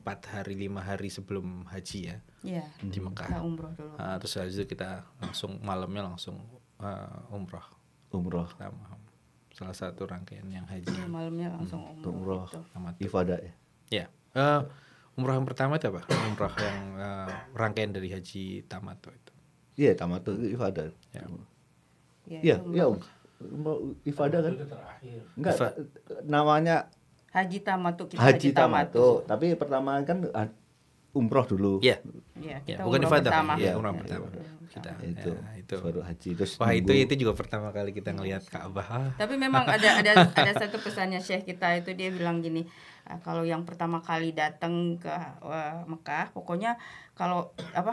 hari sebelum haji ya Iya. di Mekah. Kita umroh dulu. Terus habis itu kita malamnya langsung umroh. Umroh. Salah satu rangkaian yang haji. Malamnya langsung Umroh. umroh. Gitu. Ifadah ya. Ya. Umroh yang pertama itu apa? Umroh yang rangkaian dari haji tamattu itu. Iya, tamat tuh ifadah. Ya. Iya, iya. Umroh ifadah kan? Enggak, namanya Haji tamattu kita Haji Tamattu. Tapi pertama kan umroh dulu. Iya. Iya, Ya, kita bukan umroh ifadah. pertama. Ya, umroh pertama. Kita Itu. itu. Baru haji terus. Wah, nunggu. itu juga pertama kali kita ngelihat Ka'bah. Tapi memang ada satu pesannya Syekh kita itu, dia bilang gini, kalau yang pertama kali datang ke Mekah, pokoknya kalau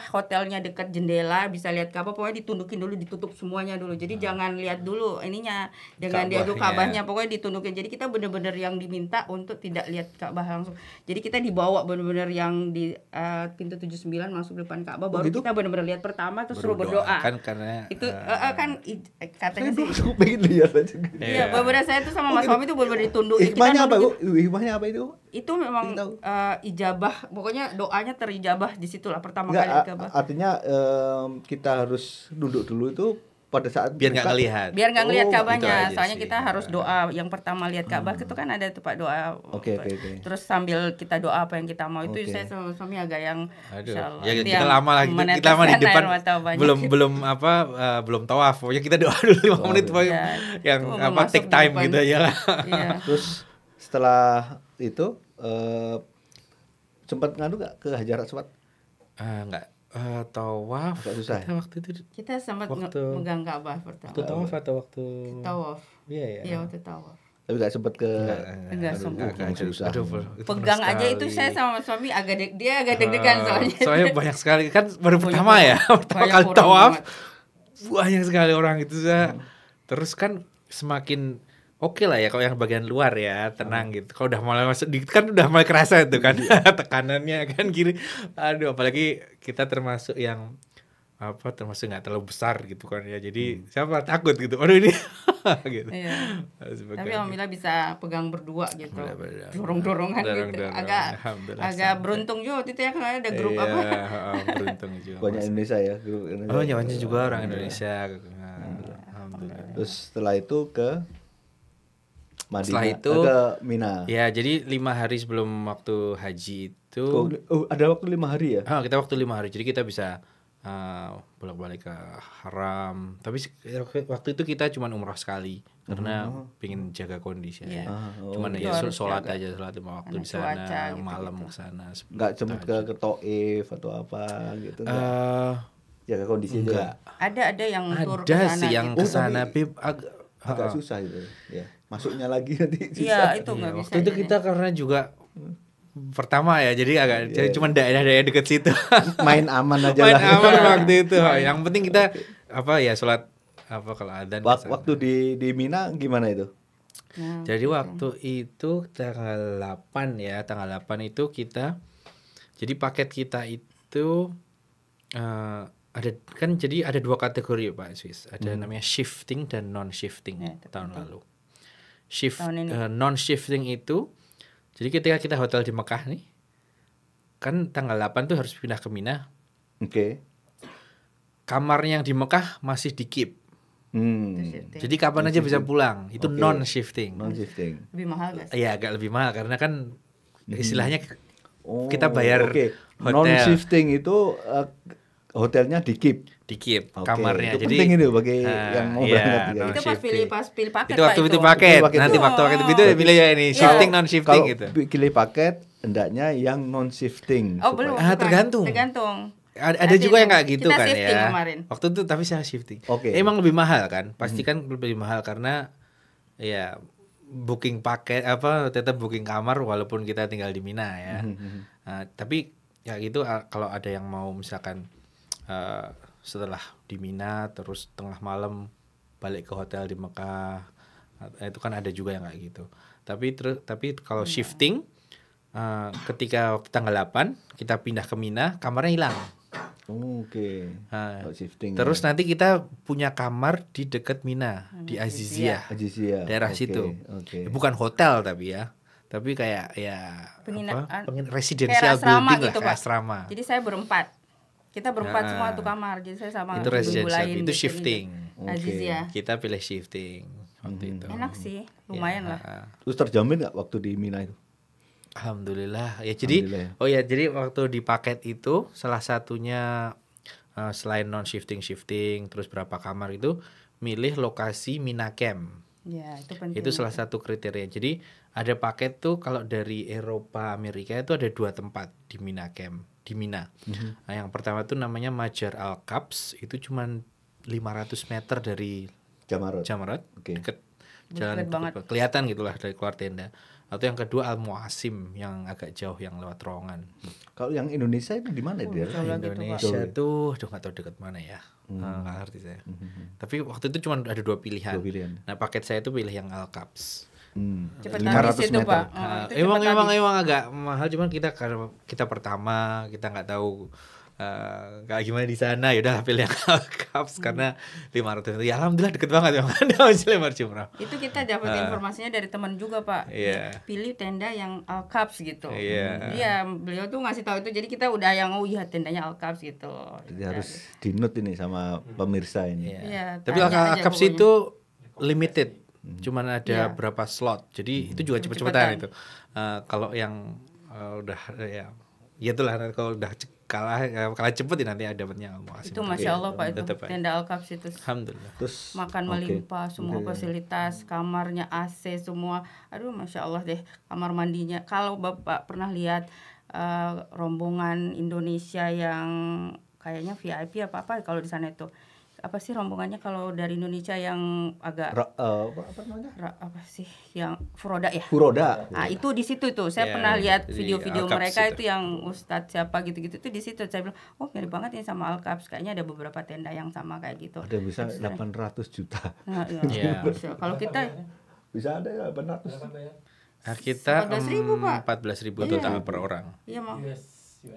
hotelnya dekat jendela bisa lihat Ka'bah, pokoknya ditundukin dulu, ditutup semuanya dulu. Jadi jangan lihat dulu ininya, jangan diadu Ka'bahnya, pokoknya ditundukin. Jadi kita benar-benar yang diminta untuk tidak lihat Ka'bah langsung. Jadi kita dibawa benar-benar yang di pintu 79 masuk depan Ka'bah, baru kita benar-benar lihat pertama terus suruh berdoa. Kan karena Itu katanya sih. Aku pengen lihat aja. Iya, beberapa saya tuh sama Mas Suami tuh benar-benar ditundukin. Hikmahnya apa, Bu? Hikmahnya apa itu? Itu memang ijabah, pokoknya doanya terijabah di situlah pertama Enggak, kali ke Ka'bah. artinya kita harus duduk dulu itu pada saat biar nggak buka. ngelihat. Biar nggak ngelihat Oh, Ka'bahnya, itu aja soalnya sih. kita harus doa. Yang pertama lihat Ka'bah itu kan ada tuh Pak doa. Oke. Terus sambil kita doa apa yang kita mau, itu Oke. saya sama suami agak yang Aduh, insyaallah. ya Itu kita yang lama lagi, kita lama di meneteskan depan air mata banyak. belum tawaf. Pokoknya kita doa dulu 5 menit pokoknya Ya, yang itu belum masuk take di time depan. gitu aja lah. Iya. Terus setelah itu sempat ngadu nggak ke Hajar Aswad? Enggak tawaf. Agak susah. Kita waktu itu Kita sempat Waktu- megang Ka'bah pertama. waktu tawaf atau waktu Tawaf. Iya ya. Iya, waktu tawaf. Tapi nggak sempat ke Enggak sempat. susah. Aduh, Pegang aja itu saya sama suami dia agak deg-degan soalnya. Soalnya banyak sekali kan baru pertama ya, pertama banyak kali orang tawaf. banget. Banyak sekali orang itu saya. Terus kan semakin oke lah ya kalau yang bagian luar ya tenang gitu. Kalau udah mulai masuk dikit kan udah mulai kerasa itu kan tekanannya kan kiri. Aduh, apalagi kita termasuk yang termasuk nggak terlalu besar gitu kan ya. Jadi siapa takut gitu. Aduh ini gitu. Iya. Harus Tapi pegang. alhamdulillah bisa pegang berdua gitu. Benar-benar. Dorong-dorongan gitu. Dorong-dorong. Alhamdulillah, Agak sampai. beruntung juga waktu itu ya, karena ada grup Iya, apa. beruntung juga. Banyak Indonesia ya. grup Indonesia. Oh, nyawanya juga orang Indonesia. Alhamdulillah. Terus setelah itu ke Madinah, Setelah itu ke Mina. Ya, jadi 5 hari sebelum waktu haji itu Ada waktu 5 hari ya? kita waktu 5 hari. Jadi kita bisa bolak-balik ke haram. Tapi waktu itu kita cuma umrah sekali karena pengen jaga kondisi Iya. aja. Oh, Cuman itu ya harus sholat jaga. aja, sholat 5 waktu Karena di sana, cuaca gitu-gitu. malam ke sana. Nggak sempat ke Taif atau apa gitu? Nggak? Jaga kondisi enggak. aja. Ada yang tur ke Ada sana sih yang gitu. ke sana, tapi Bib. Agak susah itu. Ya. Masuknya lagi nanti susah. Iya, itu enggak bisa. Waktu itu jadi. kita karena juga pertama ya, jadi agak cuma daerah-daerah deket situ. Main aman aja Main lah. aman waktu itu. Yang penting kita sholat kalau adzan. Waktu di Mina gimana itu? Nah, Jadi waktu itu tanggal 8 ya, tanggal 8 itu kita, jadi paket kita itu ada kan, jadi ada 2 kategori Pak Swiss. Ada namanya shifting dan non shifting Ya, tahun betul. lalu. Shift Tahun ini. non shifting itu, jadi ketika kita hotel di Mekah nih, kan tanggal 8 tuh harus pindah ke Mina. Oke. Kamarnya yang di Mekah masih di keep. Shifting. Jadi kapan aja bisa pulang. Itu Oke. non shifting. Non shifting. Lebih mahal guys. Iya, agak lebih mahal karena kan istilahnya kita bayar Oke. hotel Non shifting itu hotelnya di keep. di keep Oke, kamarnya. itu Jadi penting itu bagi yang mau iya, berangkat juga. non Itu pas shifting. pilih paket Itu waktu Pak, itu paket. Itu paket. Nanti Oh. waktu paket itu pilih ya ini shifting non shifting Kalau gitu. pilih paket hendaknya yang non shifting. Oh belum. Ah, bukan. tergantung. Tergantung. Ada Nanti juga yang nggak gitu kita kan shifting ya. kemarin. Waktu itu tapi saya shifting. Oke. Emang lebih mahal kan? Pasti kan lebih mahal karena ya booking paket tetap booking kamar walaupun kita tinggal di Mina ya. Tapi ya gitu kalau ada yang mau misalkan setelah di Mina terus tengah malam balik ke hotel di Mekah, itu kan ada juga yang kayak gitu. Tapi kalau shifting ketika tanggal 8 kita pindah ke Mina, kamarnya hilang. Oke. Kalau shifting. Terus nanti kita punya kamar di dekat Mina, di Aziziyah, Aziziyah. daerah Oke, situ. Oke. Bukan hotel tapi ya. Tapi kayak ya residential Kayak asrama building lah, gitu, kayak Pak. asrama. Jadi saya berempat. Kita berempat semua satu kamar. Jadi saya sama Itu ibu-ibu residential, lain itu gitu, shifting. gitu. Aziziyah. Kita pilih shifting waktu itu. Enak sih, lumayan lah. Terus terjamin nggak waktu di Mina itu? Alhamdulillah. Ya jadi Alhamdulillah. jadi waktu di paket itu salah satunya selain non shifting terus berapa kamar itu milih lokasi Mina Camp. Ya, itu penting. Itu salah satu kriteria. Jadi ada paket tuh kalau dari Eropa Amerika itu ada 2 tempat di Mina Camp, di Mina. Nah, yang pertama tuh namanya Majar Al Kabs, itu cuman 500 meter dari Jamarat, Oke. deket Deket jalan banget. kelihatan gitulah dari keluar tenda. Atau yang kedua Al Muasim yang agak jauh yang lewat terowongan. Kalau yang Indonesia itu di mana dia? jauh lagi tuh, Pak. Indonesia tuh nggak tahu dekat mana ya. Nggak ngerti saya. Tapi waktu itu cuma ada 2 pilihan. 2 pilihan. Nah, paket saya itu pilih yang Al Kabs. Cepet 500 habis itu, meter. Pak. Itu cepet habis. Emang agak mahal, cuman karena kita pertama kita nggak tahu kayak gimana di sana, ya udah pilih yang Al-Kabs karena 500 itu ya alhamdulillah deket banget memang ada Muslimar Jumrah. Itu kita dapat informasinya dari teman juga, Pak. Iya. Pilih tenda yang Al-Kabs gitu. Iya. Iya, beliau tuh ngasih tahu itu. Jadi kita udah yang iya tendanya Al-Kabs gitu. Jadi harus di-note ini sama pemirsa ini. Iya, Tapi tanya aja Al-Kabs pokoknya. itu limited, cuman ada Iya. berapa slot. Jadi itu juga cepet-cepetan itu. Kalau yang udah ya itulah kalau udah kalah cepet ya nanti dapatnya Al-Muasim. Itu Masya Allah, Pak, itu Tetep aja. tenda Al-Kabs itu. Alhamdulillah. Terus Makan melimpah, semua fasilitas, kamarnya AC semua. Aduh, Masya Allah deh, kamar mandinya. Kalau Bapak pernah lihat rombongan Indonesia yang kayaknya VIP apa kalau di sana itu. Apa sih rombongannya kalau dari Indonesia yang agak apa namanya? apa sih yang Furoda ya? Furoda. Nah, itu di situ tuh. Saya Ya, pernah lihat di video-video Al-Kabs mereka itu. itu yang Ustadz siapa gitu-gitu tuh di situ. Saya bilang, "Oh, mirip banget ini sama Al-Kabs. Kayaknya ada beberapa tenda yang sama kayak gitu." Ada bisa 800 juta. Nah, iya. Iya. Bisa. Kalau kita Bisa ada ya 800. Nah, kita 14.000, Pak. 14.000 total per orang. iya mau.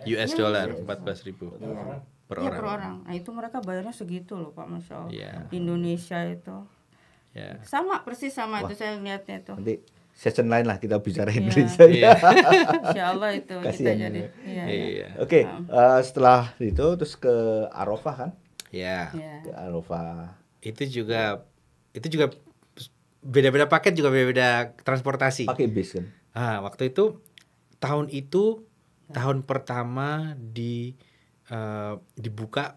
US dollar 14.000 per Iya orang. per orang. Nah, itu mereka bayarnya segitu loh, Pak, Masya Allah. Iya. Di Indonesia itu. Ya. Sama persis sama itu saya lihatnya itu. Nanti session lain lah kita bicara Iya. Indonesia. Iya. Insya Allah itu kita Kasihan jadi. ya. Iya. Iya. Oke, setelah itu terus ke Arafah kan? Ya. Iya. Ke Arafah. Itu juga beda-beda paket juga beda-beda transportasi. Pakai bis kan? Waktu itu tahun pertama dibuka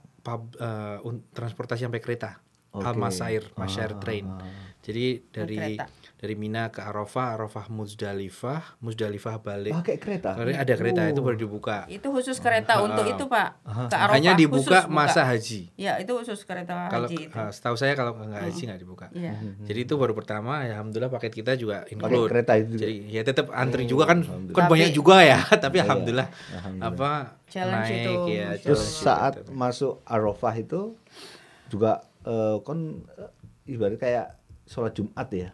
transportasi sampai kereta. Oke. Al-Masyair Train. Jadi Kereta. dari Mina ke Arafah Muzdalifah balik. Pakai kereta. Ada kereta itu baru dibuka. Itu khusus kereta untuk itu, Pak. Ke Arafah. Hanya dibuka khusus masa haji. Ya, itu khusus kereta Kalau haji itu. setahu saya kalau nggak haji nggak dibuka. Iya. Jadi itu baru pertama, ya alhamdulillah paket kita juga Pakai include. kereta itu. Jadi ya tetap antri juga kan alhamdulillah. banyak juga ya, tapi alhamdulillah Alhamdulillah. Challenge naik itu. ya. Terus challenge saat itu. masuk Arafah itu juga ibarat kayak sholat Jumat ya.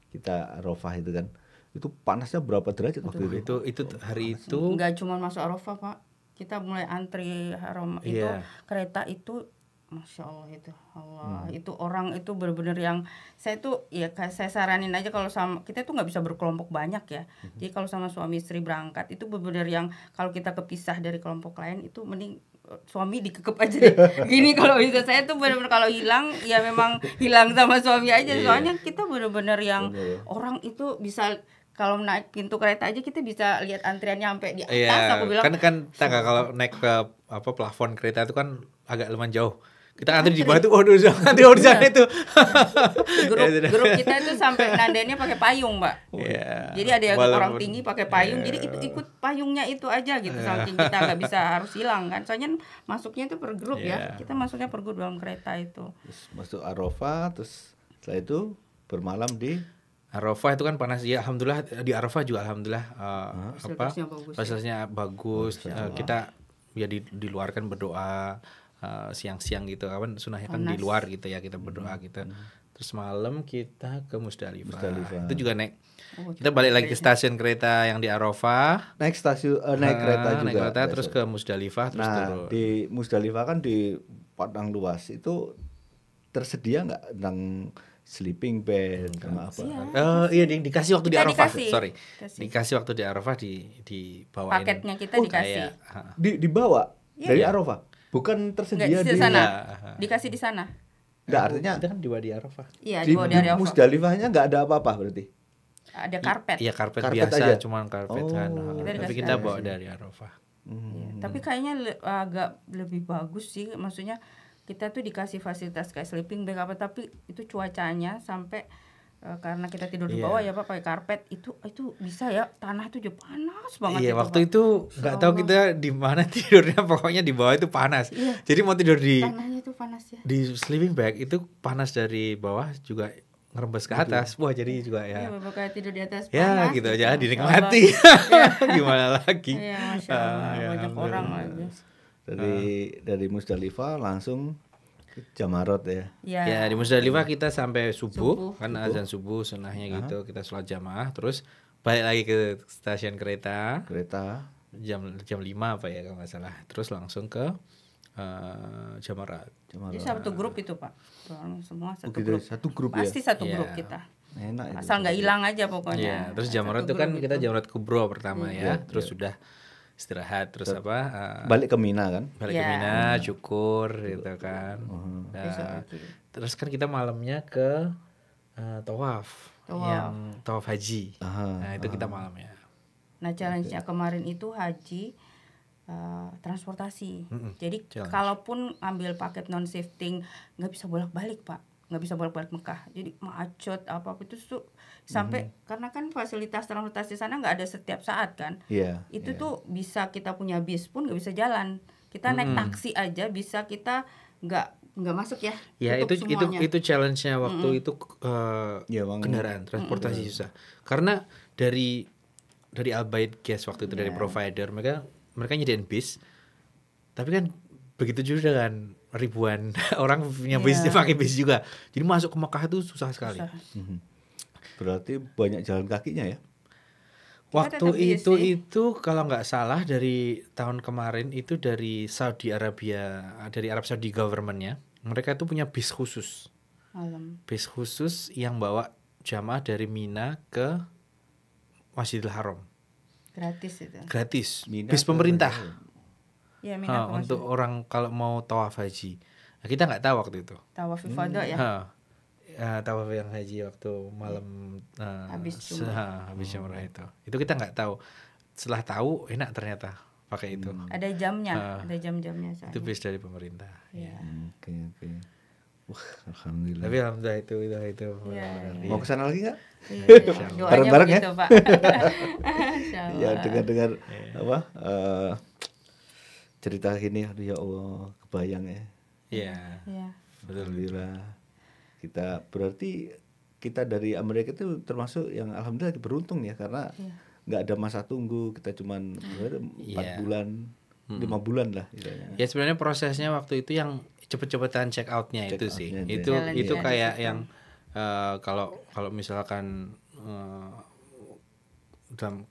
Kita Arafah itu kan. Itu panasnya berapa derajat waktu itu? itu hari itu Enggak cuma masuk Arafah, Pak. Kita mulai antri haram itu Iya. kereta itu Masya Allah itu Allah itu orang itu benar-benar yang saya tuh ya saya saranin aja kalau sama kita tuh nggak bisa berkelompok banyak ya. Jadi kalau sama suami istri berangkat itu benar-benar yang kalau kita kepisah dari kelompok lain itu mending suami dikekep aja deh. Gini kalau bisa saya tuh benar-benar kalau hilang ya memang hilang sama suami aja. Soalnya kita benar-benar yang orang itu bisa kalau naik pintu kereta aja kita bisa lihat antriannya sampai di atas. Aku bilang kan tangga kalau naik ke plafon kereta itu kan agak lumayan jauh. Kita antri di bawah itu, waduh, antri di sana itu. grup kita itu sampai nandennya pakai payung, Mbak. Jadi ada yang orang tinggi pakai payung, jadi itu ikut payungnya itu aja gitu. Saking kita nggak bisa harus hilang kan. Soalnya masuknya itu per grup ya. Kita masuknya per grup dalam kereta itu. Terus masuk Arafah, terus setelah itu bermalam di Arafah itu kan panas ya, alhamdulillah di Arafah juga alhamdulillah fasilitasinya bagus. Kita ya diluarkan berdoa. Siang-siang gitu kan sunahnya kan di luar gitu ya, kita berdoa gitu. Terus malam kita ke Musdalifah. Itu juga kita balik lagi ke stasiun kereta yang di Arafah, naik kereta juga. Naik kereta terus ke Musdalifah terus turun. Di Musdalifah kan di padang luas itu tersedia nggak tentang sleeping bed sama apa? Iya dikasih waktu di Arafah. Dikasih waktu di Arafah dibawain. Paketnya kita dikasih. Dibawa dari Arafah. Bukan tersedia di sana. Dikasih di sana. Enggak, artinya itu kan dibawa di Arafah. Iya, dibawa dari Arafah. Musdalifahnya enggak ada apa-apa berarti. Ada karpet. Iya, karpet biasa aja. Cuman karpet kan. Tapi kita bawa dari Arafah. Tapi kayaknya agak lebih bagus sih, maksudnya kita tuh dikasih fasilitas kayak sleeping bag apa, tapi itu cuacanya sampai karena kita tidur di bawah ya Pak pakai karpet itu bisa ya, tanah itu juga panas banget. Iya, waktu itu nggak tahu kita di mana tidurnya, pokoknya di bawah itu panas. Jadi mau tidur di tanahnya itu panas ya. Di sleeping bag itu panas dari bawah juga ngerembes ke atas. Wah, jadi juga ya. Iya, kayak tidur di atas panas. Ya, gitu aja dinikmati. Gimana lagi? Iya, Masya Allah, banyak orang lagi. Dari Musdalifah langsung Jamarot ya. Ya di Musdalifah kita sampai subuh. Kan azan subuh sunahnya gitu, kita sholat jamaah terus balik lagi ke stasiun kereta jam 5 apa ya kalau nggak salah, terus langsung ke Jamarat. Jadi satu grup itu Pak, semua satu grup pasti ya? Satu grup kita. Enak asal nggak hilang aja pokoknya. Terus Jamarat itu kan kita Jamarat Kubro pertama ya, terus sudah istirahat terus balik ke Mina kan, ke Mina syukur gitu kan. Terus kan kita malamnya ke tawaf yang tawaf haji. Nah itu kita malamnya. Nah challenge-nya kemarin itu haji transportasi. Jadi kalaupun ambil paket non shifting nggak bisa bolak-balik Pak, nggak bisa bolak-balik Mekah. Jadi macet apa itu tuh sampai karena kan fasilitas transportasi sana nggak ada setiap saat kan. Itu tuh bisa kita punya bis pun nggak bisa jalan. Kita naik taksi aja bisa kita nggak masuk ya. Ya itu challenge-nya waktu itu kendaraan transportasi susah. Karena dari Al-Bait Gas waktu itu dari provider mereka nyediain bis. Tapi kan begitu juga kan ribuan orang punya bis pakai bis juga. Jadi masuk ke Mekah itu susah sekali. Berarti banyak jalan kakinya ya. Waktu itu kalau nggak salah dari tahun kemarin itu dari Saudi Arabia, dari Arab Saudi government-nya, mereka itu punya bis khusus. Bis khusus yang bawa jamaah dari Mina ke Masjidil Haram. Gratis itu. Gratis. Bis pemerintah. Ya, untuk orang kalau mau tawaf haji. Nah, kita nggak tahu waktu itu. Tawaf ifadah ya. Tawaf yang haji waktu malam habis Jumrah itu kita nggak tahu. Setelah tahu enak ternyata pakai itu. Ada jamnya, ada jam-jamnya. Itu bis dari pemerintah. Oke. Wah, alhamdulillah. Tapi alhamdulillah itu. Mau kesana lagi nggak? Bareng-bareng ya. Pak. Ya dengar apa cerita gini, aduh ya Allah kebayang ya. Iya. Alhamdulillah. Kita dari Amerika itu termasuk yang alhamdulillah beruntung ya, karena nggak ada masa tunggu, kita cuman 4 bulan 5 bulan lah istilahnya. Ya sebenarnya prosesnya waktu itu yang cepet-cepetan check outnya itu sih. Itu kayak yang kalau misalkan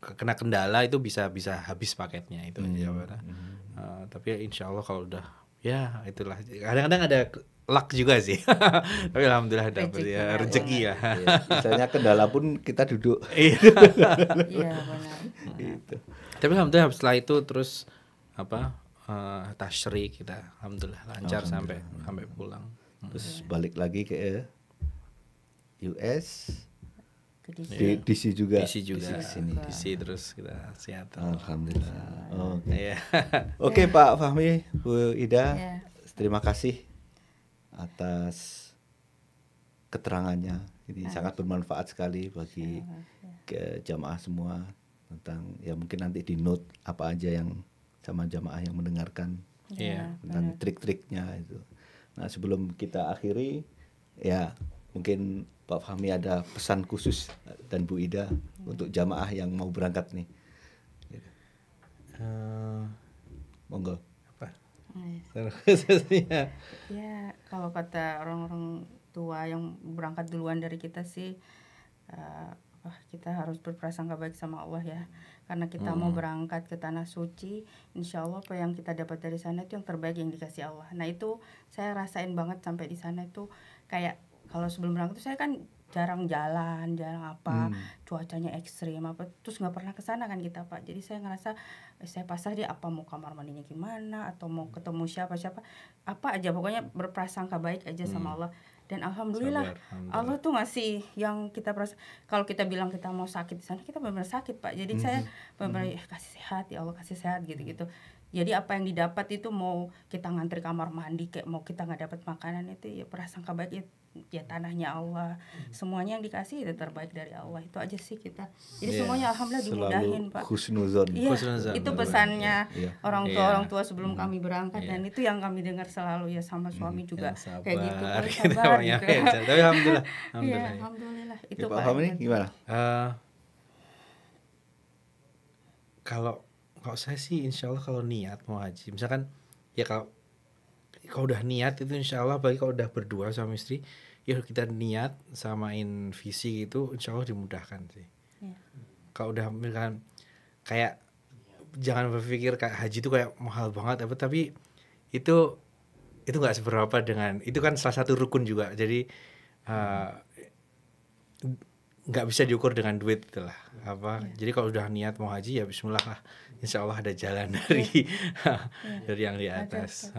kena kendala itu bisa habis paketnya itu aja. Tapi ya insya Allah kalau udah Ya itulah, kadang-kadang ada luck juga sih. Tapi alhamdulillah dapat Rezeki, ya, rezeki ya. Iya, misalnya kendala pun kita duduk. Iya. Iya benar. Gitu. Tapi alhamdulillah setelah itu terus tasyrik kita alhamdulillah lancar sampai pulang. Terus balik lagi ke US, Ke DC. di DC juga. DC juga, Di sini. DC terus kita sehat. Alhamdulillah. Oke. Iya. Oke Pak Fahmi, Bu Ida, Ya. terima kasih atas keterangannya. Ini sangat bermanfaat sekali bagi ke jamaah semua tentang ya mungkin nanti di note apa aja yang sama jamaah yang mendengarkan Iya. tentang trik-triknya itu. Nah sebelum kita akhiri ya mungkin Pak Fahmi ada pesan khusus dan Bu Ida untuk jamaah yang mau berangkat nih. Monggo. Apa? Iya. Khususnya. Ya, kalau kata orang-orang tua yang berangkat duluan dari kita sih, kita harus berprasangka baik sama Allah ya. Karena kita mau berangkat ke tanah suci, insya Allah apa yang kita dapat dari sana itu yang terbaik yang dikasih Allah. Nah itu saya rasain banget sampai di sana itu kayak kalau sebelum berangkat tuh saya kan jarang jalan apa, cuacanya ekstrim apa, terus nggak pernah kesana kan kita Pak. Jadi saya ngerasa saya pasrah dia apa mau kamar mandinya gimana atau mau ketemu siapa apa aja pokoknya berprasangka baik aja sama Allah. Dan alhamdulillah, Allah tuh ngasih yang kita kalau kita bilang kita mau sakit di sana kita benar-benar sakit Pak. Jadi saya benar-benar kasih sehat ya Allah, kasih sehat gitu-gitu. Jadi apa yang didapat itu mau kita ngantri kamar mandi kayak mau kita nggak dapat makanan itu ya prasangka baik ya tanahnya Allah. Semuanya yang dikasih itu terbaik dari Allah. Itu aja sih kita. Jadi semuanya alhamdulillah dimudahin Pak. Husnuzon. Iya, Husnuzon. itu pesannya orang tua sebelum kami berangkat dan itu yang kami dengar selalu ya sama suami juga kayak gitu harus sabar gitu. Tapi alhamdulillah, Iya, alhamdulillah itu Pak Pak. Fahmi gimana? Kalau saya sih insya Allah kalau niat mau haji, misalkan ya kalau udah niat itu insya Allah, bagi kalau udah berdua suami istri, ya kita niat samain visi gitu, insya Allah dimudahkan sih. Iya. Kalau udah misalkan kayak jangan berpikir kayak haji itu kayak mahal banget apa, tapi itu nggak seberapa dengan itu kan salah satu rukun juga, jadi nggak bisa diukur dengan duit itulah apa. Jadi kalau udah niat mau haji ya Bismillah lah, insya Allah ada jalan dari dari yang di atas.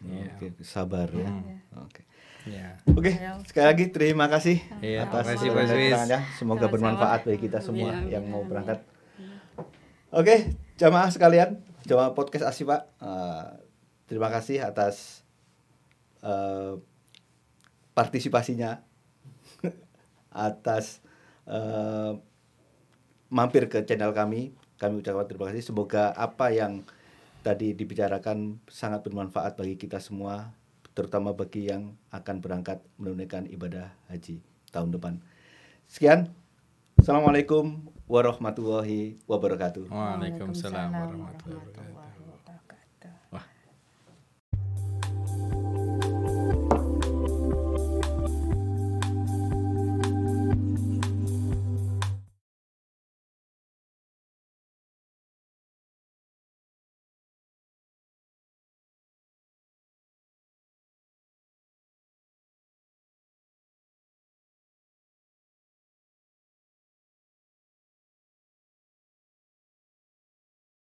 Oke, sabar ya. Oke. Ya. Oke, sekali lagi terima kasih Iya, atas terima kasih, Pak Swiss. keterangannya. Semoga Sama-sama. bermanfaat bagi kita semua Amin, yang mau amin. berangkat. Oke, jamaah sekalian, jamaah podcast Asifa, terima kasih atas partisipasinya, atas mampir ke channel kami. Kami ucapkan terima kasih. Semoga apa yang tadi dibicarakan sangat bermanfaat bagi kita semua, terutama bagi yang akan berangkat menunaikan ibadah haji tahun depan. Sekian. Assalamualaikum warahmatullahi wabarakatuh. Waalaikumsalam warahmatullahi wabarakatuh.